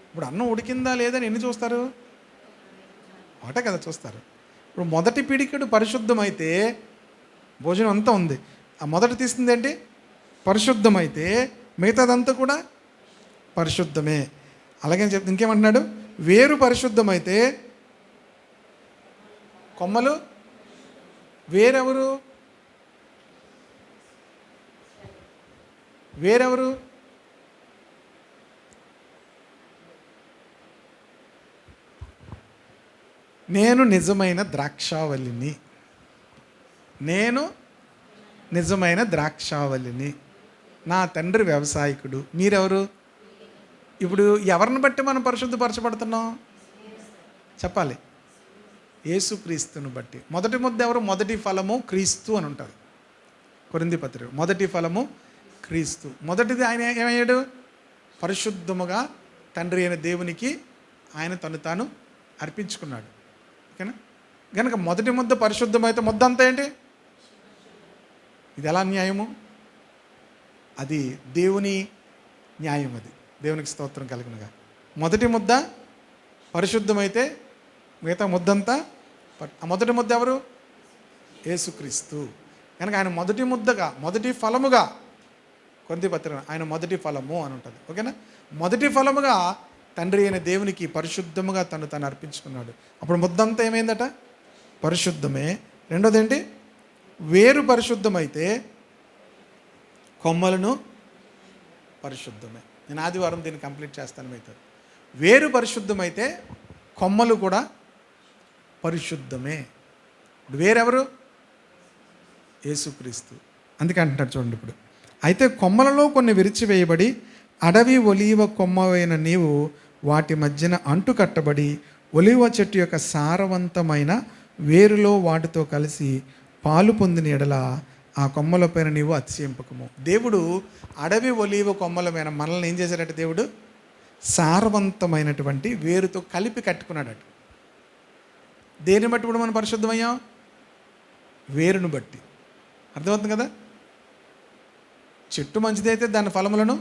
ఇప్పుడు అన్నం ఉడికిందా లేదని ఎన్ని చూస్తారు, ఒకటే కదా చూస్తారు. ఇప్పుడు మొదటి పిడికుడు పరిశుద్ధమైతే భోజనం అంతా ఉంది, ఆ మొదట తీస్తుంది ఏంటి, పరిశుద్ధమైతే మిగతాదంతా కూడా పరిశుద్ధమే. అలాగే చెప్తే ఇంకేమంటున్నాడు, వేరు పరిశుద్ధమైతే కొమ్మలు. వేరెవరు, నేను నిజమైన ద్రాక్షావల్లిని, నా తండ్రి వ్యవసాయకుడు, మీరెవరు? ఇప్పుడు ఎవరిని బట్టి మనం పరిశుద్ధపరచబడుతున్నాం చెప్పాలి, యేసుక్రీస్తుని బట్టి. మొదటి ముద్ద ఎవరు, మొదటి ఫలము క్రీస్తు అని ఉంటారు కొరింథీ పత్రిక. మొదటి ఫలము క్రీస్తు. మొదటిది ఆయన ఏమయ్యాడు, పరిశుద్ధముగా తండ్రి అయిన దేవునికి ఆయన తను తాను అర్పించుకున్నాడు. ఓకేనా? కనుక మొదటి ముద్ద పరిశుద్ధమైతే ముద్ద అంతా ఏంటి, ఇది ఎలా న్యాయము, అది దేవుని న్యాయం, అది దేవునికి స్తోత్రం కలుగునుగా. మొదటి ముద్ద పరిశుద్ధమైతే మిగతా ముద్దంతా. ఆ మొదటి ముద్ద ఎవరు, యేసుక్రీస్తు. కనుక ఆయన మొదటి ముద్దగా, మొదటి ఫలముగా, కొరింథీ పత్రిక ఆయన మొదటి ఫలము అని ఉంటుంది. ఓకేనా? మొదటి ఫలముగా తండ్రి అయిన దేవునికి పరిశుద్ధముగా తను అర్పించుకున్నాడు. అప్పుడు ముద్దంతా ఏమైందట, పరిశుద్ధమే. రెండోది ఏంటి, వేరు పరిశుద్ధమైతే కొమ్మలను పరిశుద్ధమే. నేను ఆదివారం దీన్ని కంప్లీట్ చేస్తాను. మీతో వేరు పరిశుద్ధమైతే కొమ్మలు కూడా పరిశుద్ధమే. ఇప్పుడు వేరెవరు, యేసుక్రీస్తు. అందుకే అంటున్నాడు చూడండి. ఇప్పుడు అయితే కొమ్మలలో కొన్ని విరిచివేయబడి అడవి ఒలీవ కొమ్మవైన నీవు వాటి మధ్యన అంటు కట్టబడి ఒలీవ చెట్టు యొక్క సారవంతమైన వేరులో వాటితో కలిసి పాలు పొందిన ఎడల ఆ కొమ్మలపైన నీవు అతిశయింపకము. దేవుడు అడవి ఒలీవ కొమ్మలపైన మనల్ని ఏం చేశాడట, దేవుడు సారవంతమైనటువంటి వేరుతో కలిపి కట్టుకున్నాడట. దేన్ని బట్టి ఇప్పుడు మనం పరిశుద్ధమయ్యాం, వేరును బట్టి. అర్థమవుతుంది కదా. చెట్టు మంచిదైతే దాని ఫలములను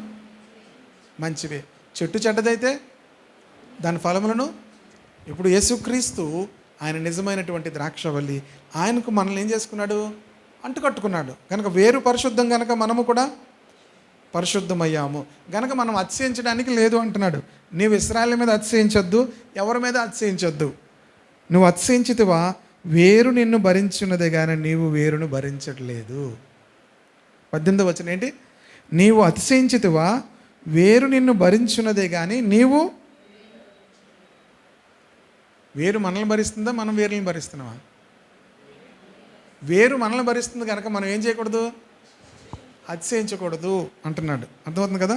మంచివే, చెట్టు చెడ్డదైతే దాని ఫలములను. ఇప్పుడు యేసుక్రీస్తు ఆయన నిజమైనటువంటి ద్రాక్షవల్లి. ఆయనకు మనల్ని ఏం చేసుకున్నాడు? అంటుకట్టుకున్నాడు. కనుక వేరు పరిశుద్ధం కనుక మనము కూడా పరిశుద్ధమయ్యాము. గనక మనం అతిశయించడానికి లేదు అంటున్నాడు. నీవు ఇశ్రాయేలు మీద అతిశయించొద్దు, ఎవరి మీద అతిశయించొద్దు. నువ్వు అతిశయించితివా, వేరు నిన్ను భరించున్నదే కానీ నీవు వేరును భరించట్లేదు. 18వ వచనం ఏంటి? నీవు అతిశయించితివా, వేరు నిన్ను భరించున్నదే కానీ నీవు. వేరు మనల్ని భరిస్తుందా, మనం వేరుని భరిస్తున్నావా? వేరు మనల్ని భరిస్తుంది కనుక మనం ఏం చేయకూడదు? అతిశయించకూడదు అంటున్నాడు. అర్థమవుతుంది కదా?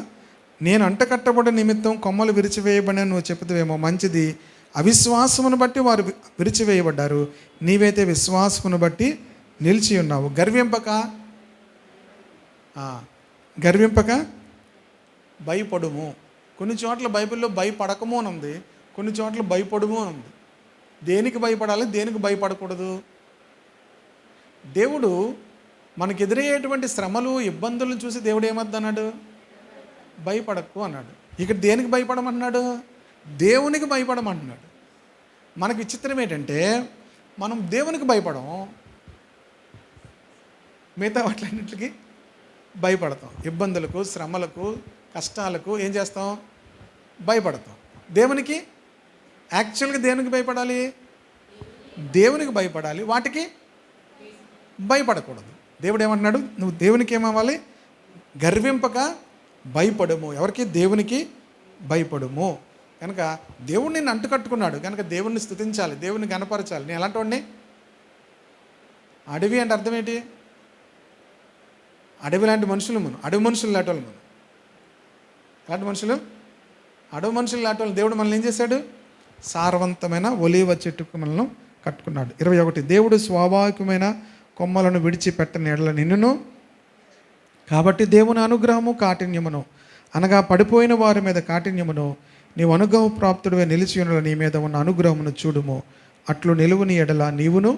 నేను అంటకట్టబడిన నిమిత్తం కొమ్మలు విరిచివేయబడిన నువ్వు చెబుతావేమో, మంచిది. అవిశ్వాసమును బట్టి వారు విరిచివేయబడ్డారు, నీవైతే విశ్వాసమును బట్టి నిలిచి ఉన్నావు. గర్వింపక భయపడుము. కొన్ని చోట్ల బైబిల్లో భయపడకము అని ఉంది, కొన్ని చోట్ల భయపడుము అని ఉంది. దేనికి భయపడాలి, దేనికి భయపడకూడదు? దేవుడు మనకు ఎదురయ్యేటువంటి శ్రమలు, ఇబ్బందులను చూసి దేవుడు ఏమద్దన్నాడు? భయపడకు అన్నాడు. ఇక్కడ దేనికి భయపడమన్నాడు? దేవునికి భయపడమంటున్నాడు. మనకు విచిత్రం ఏంటంటే మనం దేవునికి భయపడం, మిగతా వాటిలన్నింటికి భయపడతాం. ఇబ్బందులకు, శ్రమలకు, కష్టాలకు ఏం చేస్తాం? భయపడతాం. దేవునికి యాక్చువల్గా దేనికి భయపడాలి? దేవునికి భయపడాలి, వాటికి భయపడకూడదు. దేవుడు ఏమంటున్నాడు? నువ్వు దేవునికి ఏమవ్వాలి? గర్వింపక భయపడము. ఎవరికి? దేవునికి భయపడము. కనుక దేవుడు నిన్ను అంటుకట్టుకున్నాడు కనుక దేవుణ్ణి స్తుతించాలి, దేవుని గణపరచాలి. నేను ఎలాంటి వాడిని? అడవి అంటే అర్థం ఏంటి? అడవి లాంటి మనుషులు మనం, అడవి మనుషులు లాంటి వాళ్ళు మనం. అలాంటి మనుషులు, అడవి మనుషులు లాంటి వాళ్ళు. దేవుడు మనల్ని ఏం చేశాడు? సారవంతమైన ఒలీవ చెట్టుకు మనల్ని కట్టుకున్నాడు. 21, దేవుడు స్వాభావికమైన కొమ్మలను విడిచిపెట్టని ఎడల నిన్నును. కాబట్టి దేవుని అనుగ్రహము కాఠిన్యమును, అనగా పడిపోయిన వారి మీద కాఠిన్యమును, నీవు అనుగ్రహ ప్రాప్తుడివే నిలిచి ఉన్న నీ మీద ఉన్న అనుగ్రహమును చూడుము. అట్లు నిలువుని ఎడల నీవును.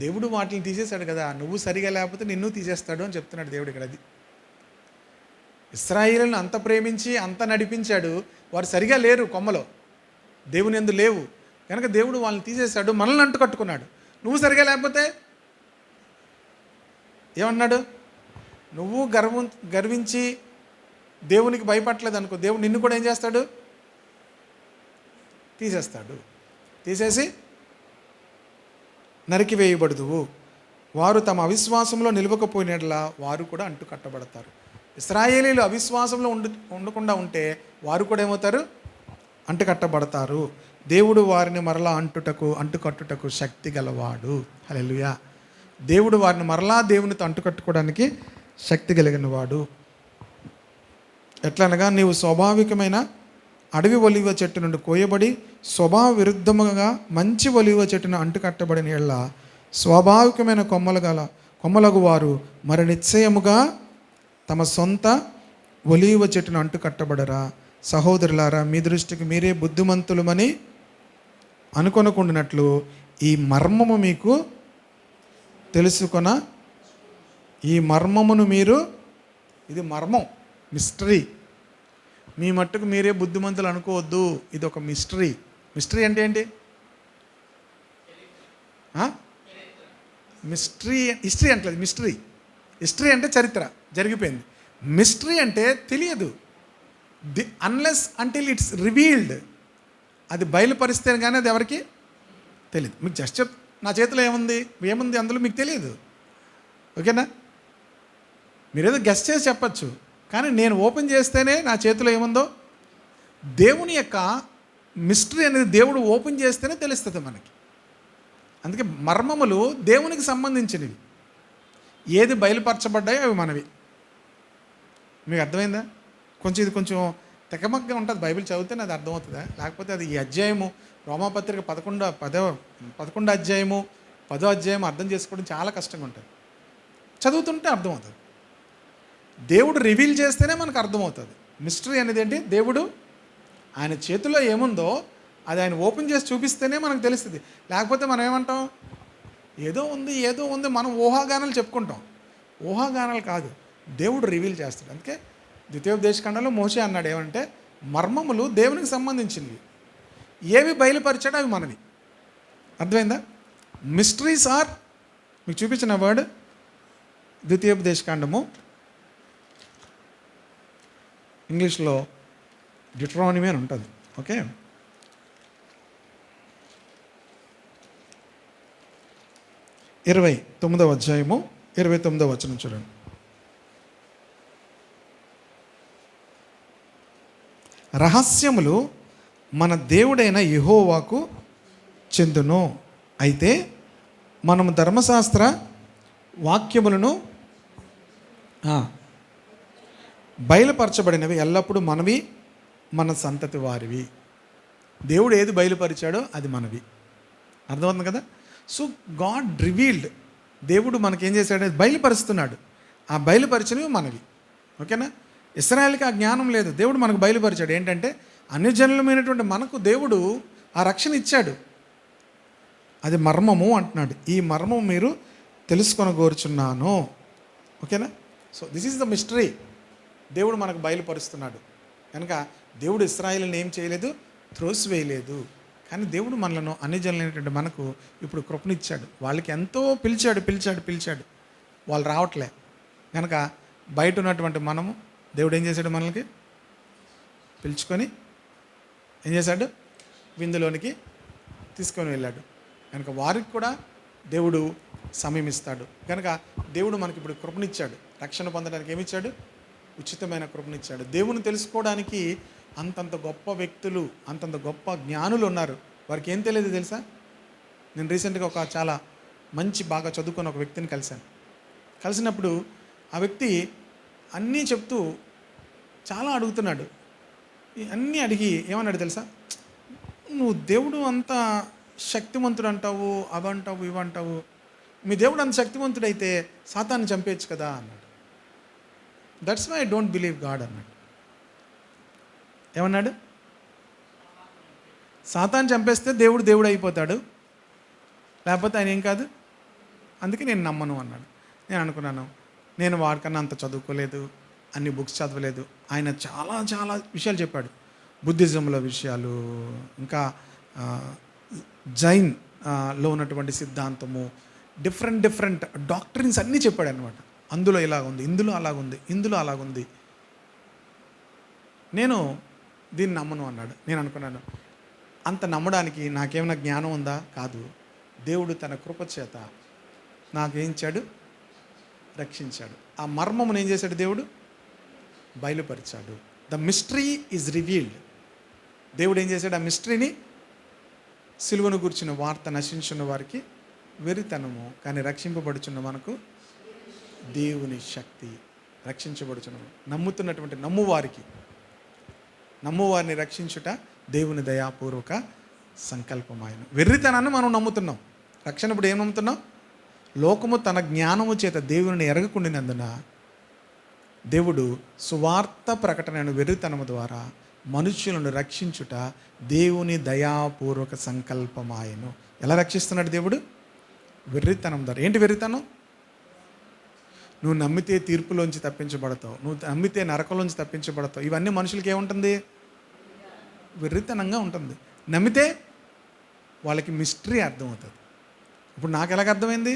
దేవుడు వాటిని తీసేశాడు కదా, నువ్వు సరిగా లేకపోతే నిన్ను తీసేస్తాడు అని చెప్తున్నాడు దేవుడు ఇక్కడ. అది ఇశ్రాయేలును అంత ప్రేమించి అంత నడిపించాడు, వారు సరిగా లేరు, కొమ్మలో దేవుని యందు లేవు కనుక దేవుడు వాళ్ళని తీసేశాడు, మనల్ని అంటు కట్టుకున్నాడు. నువ్వు సరిగా లేకపోతే ఏమన్నాడు? నువ్వు గర్వించి దేవునికి భయపడలేదు అనుకో, దేవుడు నిన్ను కూడా ఏం చేస్తాడు? తీసేస్తాడు. తీసేసి నరికివేయబడుదువు. వారు తమ అవిశ్వాసంలో నిలవకపోయినట్లా వారు కూడా అంటు కట్టబడతారు. ఇశ్రాయేలీలు అవిశ్వాసంలో ఉండకుండా ఉంటే వారు కూడా ఏమవుతారు? అంటు కట్టబడతారు. దేవుడు వారిని మరలా అంటుకట్టుటకు శక్తి గలవాడు. హల్లెలూయా. దేవుడు వారిని మరలా దేవునితో అంటుకట్టుకోవడానికి శక్తి కలిగిన వాడు. ఎట్లనగా నీవు స్వాభావికమైన అడవి ఒలివ చెట్టు నుండి కోయబడి స్వభావ విరుద్ధముగా మంచి ఒలివ చెట్టును అంటుకట్టబడిన ఎళ్ళ స్వాభావికమైన కొమ్మలకు వారు మరి నిశ్చయముగా తమ సొంత ఒలివ చెట్టును అంటుకట్టబడరా? సహోదరులారా, మీ దృష్టికి మీరే బుద్ధిమంతులమని అనుకొనకుండానట్లు ఈ మర్మము మీకు తెలుసుకొన. ఈ మర్మమును మీరు, ఇది మర్మం, మిస్టరీ. మీ మట్టుకు మీరే బుద్ధిమంతులు అనుకోవద్దు, ఇది ఒక మిస్టరీ. మిస్టరీ అంటే ఏంటి? మిస్టరీ, హిస్టరీ అంటే మిస్టరీ. హిస్టరీ అంటే చరిత్ర, జరిగిపోయింది. మిస్టరీ అంటే తెలియదు. Unless until it's revealed. అది బయలుపరిస్తే కానీ అది ఎవరికి తెలియదు. మీకు జస్ట్ నా చేతిలో ఏముంది అందులో మీకు తెలియదు. ఓకేనా? మీరేదో గెస్ చేసి చెప్పచ్చు, కానీ నేను ఓపెన్ చేస్తేనే నా చేతిలో ఏముందో. దేవుని యొక్క మిస్టరీ అనేది దేవుడు ఓపెన్ చేస్తేనే తెలుస్తుంది మనకి. అందుకే మర్మములు దేవునికి సంబంధించినవి. ఏది బయలుపరచబడ్డాయో అవి మనవి. మీకు అర్థమైందా? ఇది కొంచెం తెగమగ్గా ఉంటుంది. బైబిల్ చదివితేనే అది అర్థమవుతుందా? లేకపోతే అది ఈ అధ్యాయము రోమాపత్రిక 11 అధ్యాయము 10వ అధ్యాయం అర్థం చేసుకోవడం చాలా కష్టంగా ఉంటుంది. చదువుతుంటే అర్థమవుతుంది. దేవుడు రివీల్ చేస్తేనే మనకు అర్థమవుతుంది. మిస్టరీ అనేది ఏంటి? దేవుడు ఆయన చేతిలో ఏముందో అది ఆయన ఓపెన్ చేసి చూపిస్తేనే మనకు తెలుస్తుంది. లేకపోతే మనం ఏమంటాం? ఏదో ఉంది మనం ఊహాగానాలు చెప్పుకుంటాం. ఊహాగానాలు కాదు, దేవుడు రివీల్ చేస్తాడు. అందుకే ద్వితీయోపదేశకాండంలో మోషే అన్నాడు ఏమంటే, మర్మములు దేవునికి సంబంధించినవి. ఏవి బయలుపరిచాడో అవి మనవి. అర్థమైందా? మిస్టరీస్ ఆర్, మీకు చూపించిన వర్డ్ ద్వితీయోపదేశకాండము, ఇంగ్లీష్లో డిట్రానమీ అని ఉంటుంది. ఓకే, 29వ అధ్యాయము 29వ వచనం చూడండి. రహస్యములు మన దేవుడైన యెహోవాకు చెందును. అయితే మనము ధర్మశాస్త్ర వాక్యములను బయలుపరచబడినవి ఎల్లప్పుడూ మనవి, మన సంతతి వారివి. దేవుడు ఏది బయలుపరిచాడో అది మనవి. అర్థమవుతుంది కదా? సో గాడ్ రివీల్డ్, దేవుడు మనకేం చేశాడు, బయలుపరుస్తున్నాడు. ఆ బయలుపరిచినవి మనవి. ఓకేనా? ఇశ్రాయేలుకి ఆ జ్ఞానం లేదు, దేవుడు మనకు బయలుపరిచాడు. ఏంటంటే అన్యజనులమైనటువంటి మనకు దేవుడు ఆ రక్షణ ఇచ్చాడు. అది మర్మము అంటున్నాడు. ఈ మర్మం మీరు తెలుసుకొనగోరుచున్నాను. ఓకేనా? So this is the mystery. దేవుడు మనకు బయలుపరుస్తున్నాడు కనుక దేవుడు ఇశ్రాయేలుని ఏం చేయలేదు, త్రోసివేయలేదు. కానీ దేవుడు మనలను అన్యజనులైనటువంటి మనకు ఇప్పుడు కృపనిచ్చాడు. వాళ్ళకి ఎంతో పిలిచాడు, వాళ్ళు రావట్లే కనుక బయట ఉన్నటువంటి మనము దేవుడు ఏం చేశాడు, మనల్ని పిలుచుకొని ఏం చేశాడు, విందులోనికి తీసుకొని వెళ్ళాడు. కనుక వారికి కూడా దేవుడు సమయం ఇస్తాడు. కనుక దేవుడు మనకి ఇప్పుడు కృపనిచ్చాడు. రక్షణ పొందడానికి ఏమిచ్చాడు, ఉచితమైన కృపనిచ్చాడు. దేవుని తెలుసుకోవడానికి అంతంత గొప్ప వ్యక్తులు, అంతంత గొప్ప జ్ఞానులు ఉన్నారు. వారికి ఏం తెలియదు తెలుసా? నేను రీసెంట్గా ఒక చాలా మంచి బాగా చదువుకున్న ఒక వ్యక్తిని కలిసినప్పుడు ఆ వ్యక్తి అన్నీ చెప్తూ చాలా అడుగుతున్నాడు. అన్నీ అడిగి ఏమన్నాడు తెలుసా, నువ్వు దేవుడు అంత శక్తివంతుడు అంటావు, అవంటావు ఇవంటావు, మీ దేవుడు అంత శక్తివంతుడైతే సాతాన్ని చంపేయచ్చు కదా అన్నాడు. That's why I don't believe God అన్నాడు. ఏమన్నాడు? సాతాన్ని చంపేస్తే దేవుడు అయిపోతాడు, లేకపోతే ఆయన ఏం కాదు, అందుకే నేను నమ్మను అన్నాడు. నేను అనుకున్నాను, నేను వాడికన్నా అంత చదువుకోలేదు, అన్ని బుక్స్ చదవలేదు. ఆయన చాలా చాలా విషయాలు చెప్పాడు, బుద్ధిజంలో విషయాలు, ఇంకా జైన్లో ఉన్నటువంటి సిద్ధాంతము, డిఫరెంట్ డాక్టరీన్స్ అన్నీ చెప్పాడు అనమాట. అందులో ఇలాగుంది, ఇందులో అలాగుంది, ఇందులో అలాగుంది. నేను దీన్ని నమ్మను అన్నాడు. నేను అనుకున్నాను, అంత నమ్మడానికి నాకేమైనా జ్ఞానం ఉందా? కాదు. దేవుడు తన కృప చేత నాకేంచాడు, రక్షించాడు. ఆ మర్మమును ఏం చేశాడు, దేవుడు బయలుపరిచాడు. The mystery is revealed. దేవుడు ఏం చేశాడు, ఆ మిస్టరీని, సిలువను గుర్చిన వార్త నశించున్న వారికి వెరితనము, కానీ రక్షింపబడుచున్న మనకు దేవుని శక్తి. రక్షించబడుచున్నాము నమ్ముతున్నటువంటి నమ్మువారిని రక్షించుట దేవుని దయాపూర్వక సంకల్పం. ఆయన వెర్రితనాన్ని మనం నమ్ముతున్నాం. రక్షణ ఇప్పుడు ఏం నమ్ముతున్నాం? లోకము తన జ్ఞానము చేత దేవుని ఎరగకుండినందున దేవుడు సువార్త ప్రకటనను వెర్రితనము ద్వారా మనుష్యులను రక్షించుట దేవుని దయాపూర్వక సంకల్పమాయను. ఎలా రక్షిస్తున్నాడు దేవుడు? వెర్రితనం ద్వారా. ఏంటి వెర్రితనం? నువ్వు నమ్మితే తీర్పులోంచి తప్పించబడతావు, నువ్వు నమ్మితే నరకంలోంచి తప్పించబడతావు. ఇవన్నీ మనుషులకి ఏముంటుంది? వెర్రితనంగా ఉంటుంది. నమ్మితే వాళ్ళకి మిస్టరీ అర్థమవుతుంది. ఇప్పుడు నాకు ఎలాగ అర్థమైంది?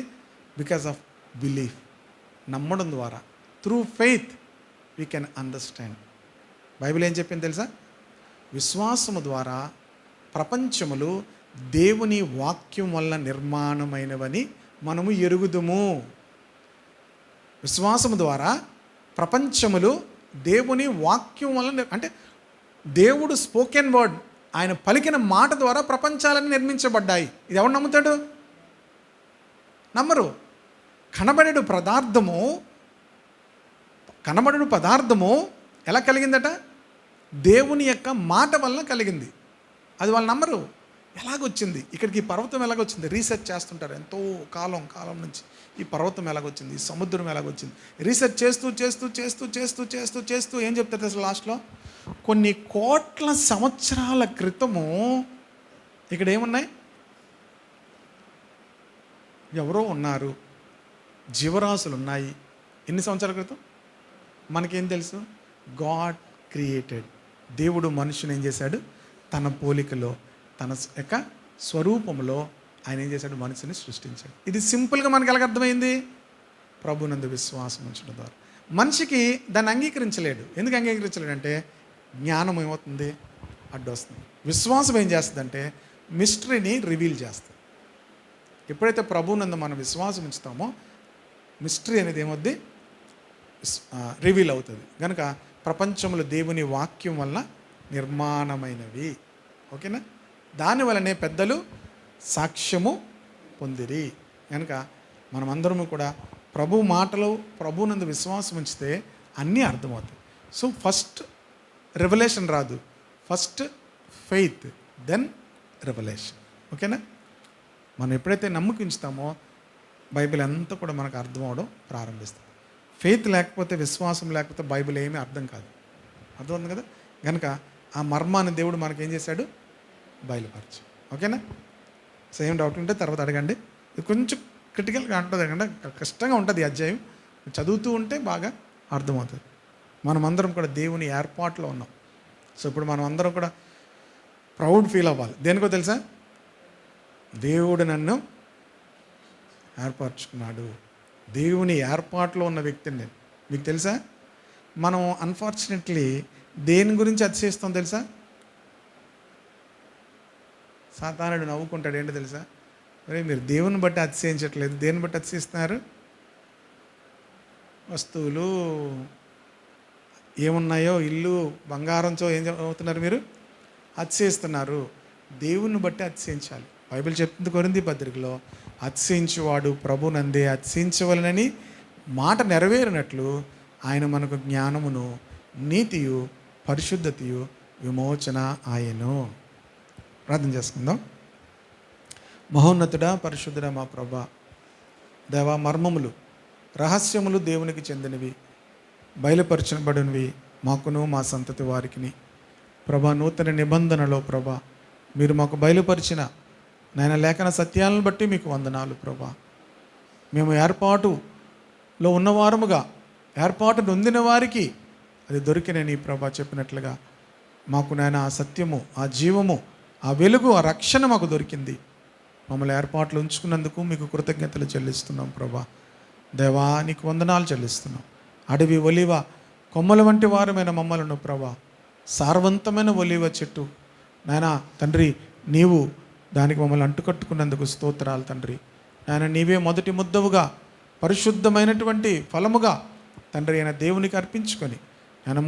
Because of belief. నమ్మడం ద్వారా, through faith we can understand. Bible ఏం చెప్పింది తెలుసా? విశ్వాసము ద్వారా ప్రపంచములు దేవుని వాక్యం వల్ల నిర్మాణమైనవని మనము ఎరుగుదుము. విశ్వాసము ద్వారా ప్రపంచములు దేవుని వాక్యం వల్ల, అంటే దేవుడు స్పోకెన్ వర్డ్, ఆయన పలికిన మాట ద్వారా ప్రపంచాలన్నీ నిర్మించబడ్డాయి. ఇది ఎవరు నమ్ముతాడు? నమ్మరు. కనబడేడు పదార్థము ఎలా కలిగిందట? దేవుని యొక్క మాట వల్ల కలిగింది. అది వాళ్ళు నమ్మరు. ఎలాగొచ్చింది ఇక్కడికి, ఈ పర్వతం ఎలాగొచ్చింది? రీసెర్చ్ చేస్తుంటారు ఎంతో కాలం నుంచి. ఈ పర్వతం ఎలాగొచ్చింది, ఈ సముద్రం ఎలాగొచ్చింది, రీసెర్చ్ చేస్తూ ఏం చెప్తారు అసలు లాస్ట్లో? కొన్ని కోట్ల సంవత్సరాల క్రితము ఇక్కడ ఏమున్నాయి? ఎవరో ఉన్నారు, జీవరాశులు ఉన్నాయి. ఎన్ని సంవత్సరాల క్రితం? మనకేం తెలుసు? God created. దేవుడు మనుషుని ఏం చేశాడు? తన పోలికలో, తన యొక్క స్వరూపంలో ఆయన ఏం చేశాడు? మనిషిని సృష్టించాడు. ఇది సింపుల్గా మనకి ఎలాగ అర్థమైంది? ప్రభునందు విశ్వాసం ఉంచడం ద్వారా. మనిషికి దాన్ని అంగీకరించలేడు. ఎందుకు అంగీకరించలేడంటే జ్ఞానం ఏమవుతుంది? అడ్డొస్తుంది. విశ్వాసం ఏం చేస్తుందంటే మిస్టరీని రివీల్ చేస్తుంది. ఎప్పుడైతే ప్రభువునందు మనం విశ్వాసం ఉంచుతామో మిస్టరీ అనేది ఏమవుద్ది? రివీల్ అవుతుంది. కనుక ప్రపంచంలో దేవుని వాక్యం వల్ల నిర్మాణమైనవి. ఓకేనా? దానివల్లనే పెద్దలు సాక్ష్యము పొందిరి. కనుక మనమందరము కూడా ప్రభు మాటలు, ప్రభువునందు విశ్వాసం ఉంచితే అన్నీ అర్థమవుతాయి. సో ఫస్ట్ రెవల్యూషన్ రాదు, ఫస్ట్ ఫెయిత్, దెన్ రెవల్యూషన్. ఓకేనా? మనం ఎప్పుడైతే నమ్మకించుతామో బైబిల్ అంతా కూడా మనకు అర్థం అవడం ప్రారంభిస్తుంది. ఫెయిత్ లేకపోతే, విశ్వాసం లేకపోతే బైబిల్ ఏమీ అర్థం కాదు. అర్థమవుతుంది కదా? కనుక ఆ మర్మాన్ని దేవుడు మనకేం చేశాడు? బయలుపరచు. ఓకేనా? సేమ్ డౌట్ ఉంటే తర్వాత అడగండి. ఇది కొంచెం క్రిటికల్గా ఉంటుంది, అడగండి. కష్టంగా ఉంటుంది ఈ అధ్యాయం. చదువుతూ ఉంటే బాగా అర్థమవుతుంది. మనమందరం కూడా దేవుని ఏర్పాట్లో ఉన్నాం. సో ఇప్పుడు మనం అందరం కూడా ప్రౌడ్ ఫీల్ అవ్వాలి. దేనికో తెలుసా? దేవుడు నన్ను ఏర్పరచుకున్నాడు. దేవుని ఏర్పాట్లో ఉన్న వ్యక్తిని నేను. మీకు తెలుసా? మనం అన్ఫార్చునేట్లీ దేని గురించి అతిశయిస్తాం తెలుసా? సాతానుడు నవ్వుకుంటాడు. ఏంటో తెలుసా? అరే మీరు దేవుని బట్టి అతిశయించట్లేదు, దేని బట్టి అతిశయిస్తున్నారు? వస్తువులు ఏమున్నాయో, ఇల్లు, బంగారంతో ఏం అవుతున్నారు? మీరు అతిశయిస్తున్నారు. దేవుని బట్టి అతిశయించాలి. బైబిల్ చెప్తుంది కొరింథీ పత్రికలో, అతిశయించువాడు ప్రభునందే అతిశయించవలనని మాట నెరవేరినట్లు ఆయన మనకు జ్ఞానమును, నీతియు, పరిశుద్ధతయు, విమోచన ఆయను. ప్రార్థన చేసుకుందాం. మహోన్నతుడా, పరిశుద్ధుడా మా ప్రభా, దేవా, మర్మములు, రహస్యములు దేవునికి చెందినవి, బయలుపరచబడినవి మాకును మా సంతతి వారికిని. ప్రభా, నూతన నిబంధనలో ప్రభా మీరు మాకు బయలుపరిచిన నాయన లేఖన సత్యాలను బట్టి మీకు వందనాలు ప్రభా. మేము ఏర్పాటులో ఉన్నవారముగా, ఏర్పాటు నొందిన వారికి అది దొరికినని ప్రభా చెప్పినట్లుగా మాకు నాయన ఆ సత్యము, ఆ జీవము, ఆ వెలుగు, ఆ రక్షణ మాకు దొరికింది. మమ్మల్ని ఏర్పాట్లు ఉంచుకున్నందుకు మీకు కృతజ్ఞతలు చెల్లిస్తున్నాం ప్రభా. దేవా, నీకు వందనాలు చెల్లిస్తున్నాం. అడవి ఒలివ కొమ్మల వంటి వారమైన మమ్మలను ప్రభా, సారవంతమైన ఒలివ చెట్టు నాయన తండ్రి, నీవు దానికి మమ్మల్ని అంటుకట్టుకున్నందుకు స్తోత్రాలు తండ్రి. నాయన నీవే మొదటి ముద్దవుగా, పరిశుద్ధమైనటువంటి ఫలముగా తండ్రి అయిన దేవునికి అర్పించుకొని, ఆయన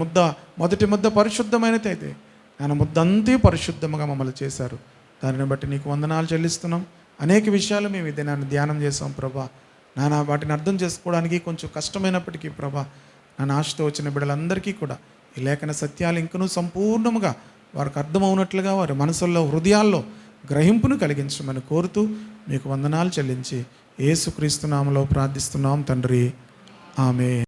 మొదటి ముద్ద పరిశుద్ధమైనది అయితే ఆయన ముద్దంతే పరిశుద్ధముగా మమ్మల్ని చేశారు. దానిని బట్టి నీకు వందనాలు చెల్లిస్తున్నాం. అనేక విషయాలు మేము ఇదే నన్ను ధ్యానం చేసాం ప్రభా. నాన్న వాటిని అర్థం చేసుకోవడానికి కొంచెం కష్టమైనప్పటికీ ప్రభా, నన్ను ఆశతో వచ్చిన బిడ్డలందరికీ కూడా ఈ లేఖన సత్యాలు ఇంకనూ సంపూర్ణముగా వారికి అర్థమవునట్లుగా వారి మనసుల్లో, హృదయాల్లో గ్రహింపును కలిగించమని కోరుతూ మీకు వందనాలు చెల్లించి యేసుక్రీస్తు నామములో ప్రార్థిస్తున్నాం తండ్రి. ఆమేన్.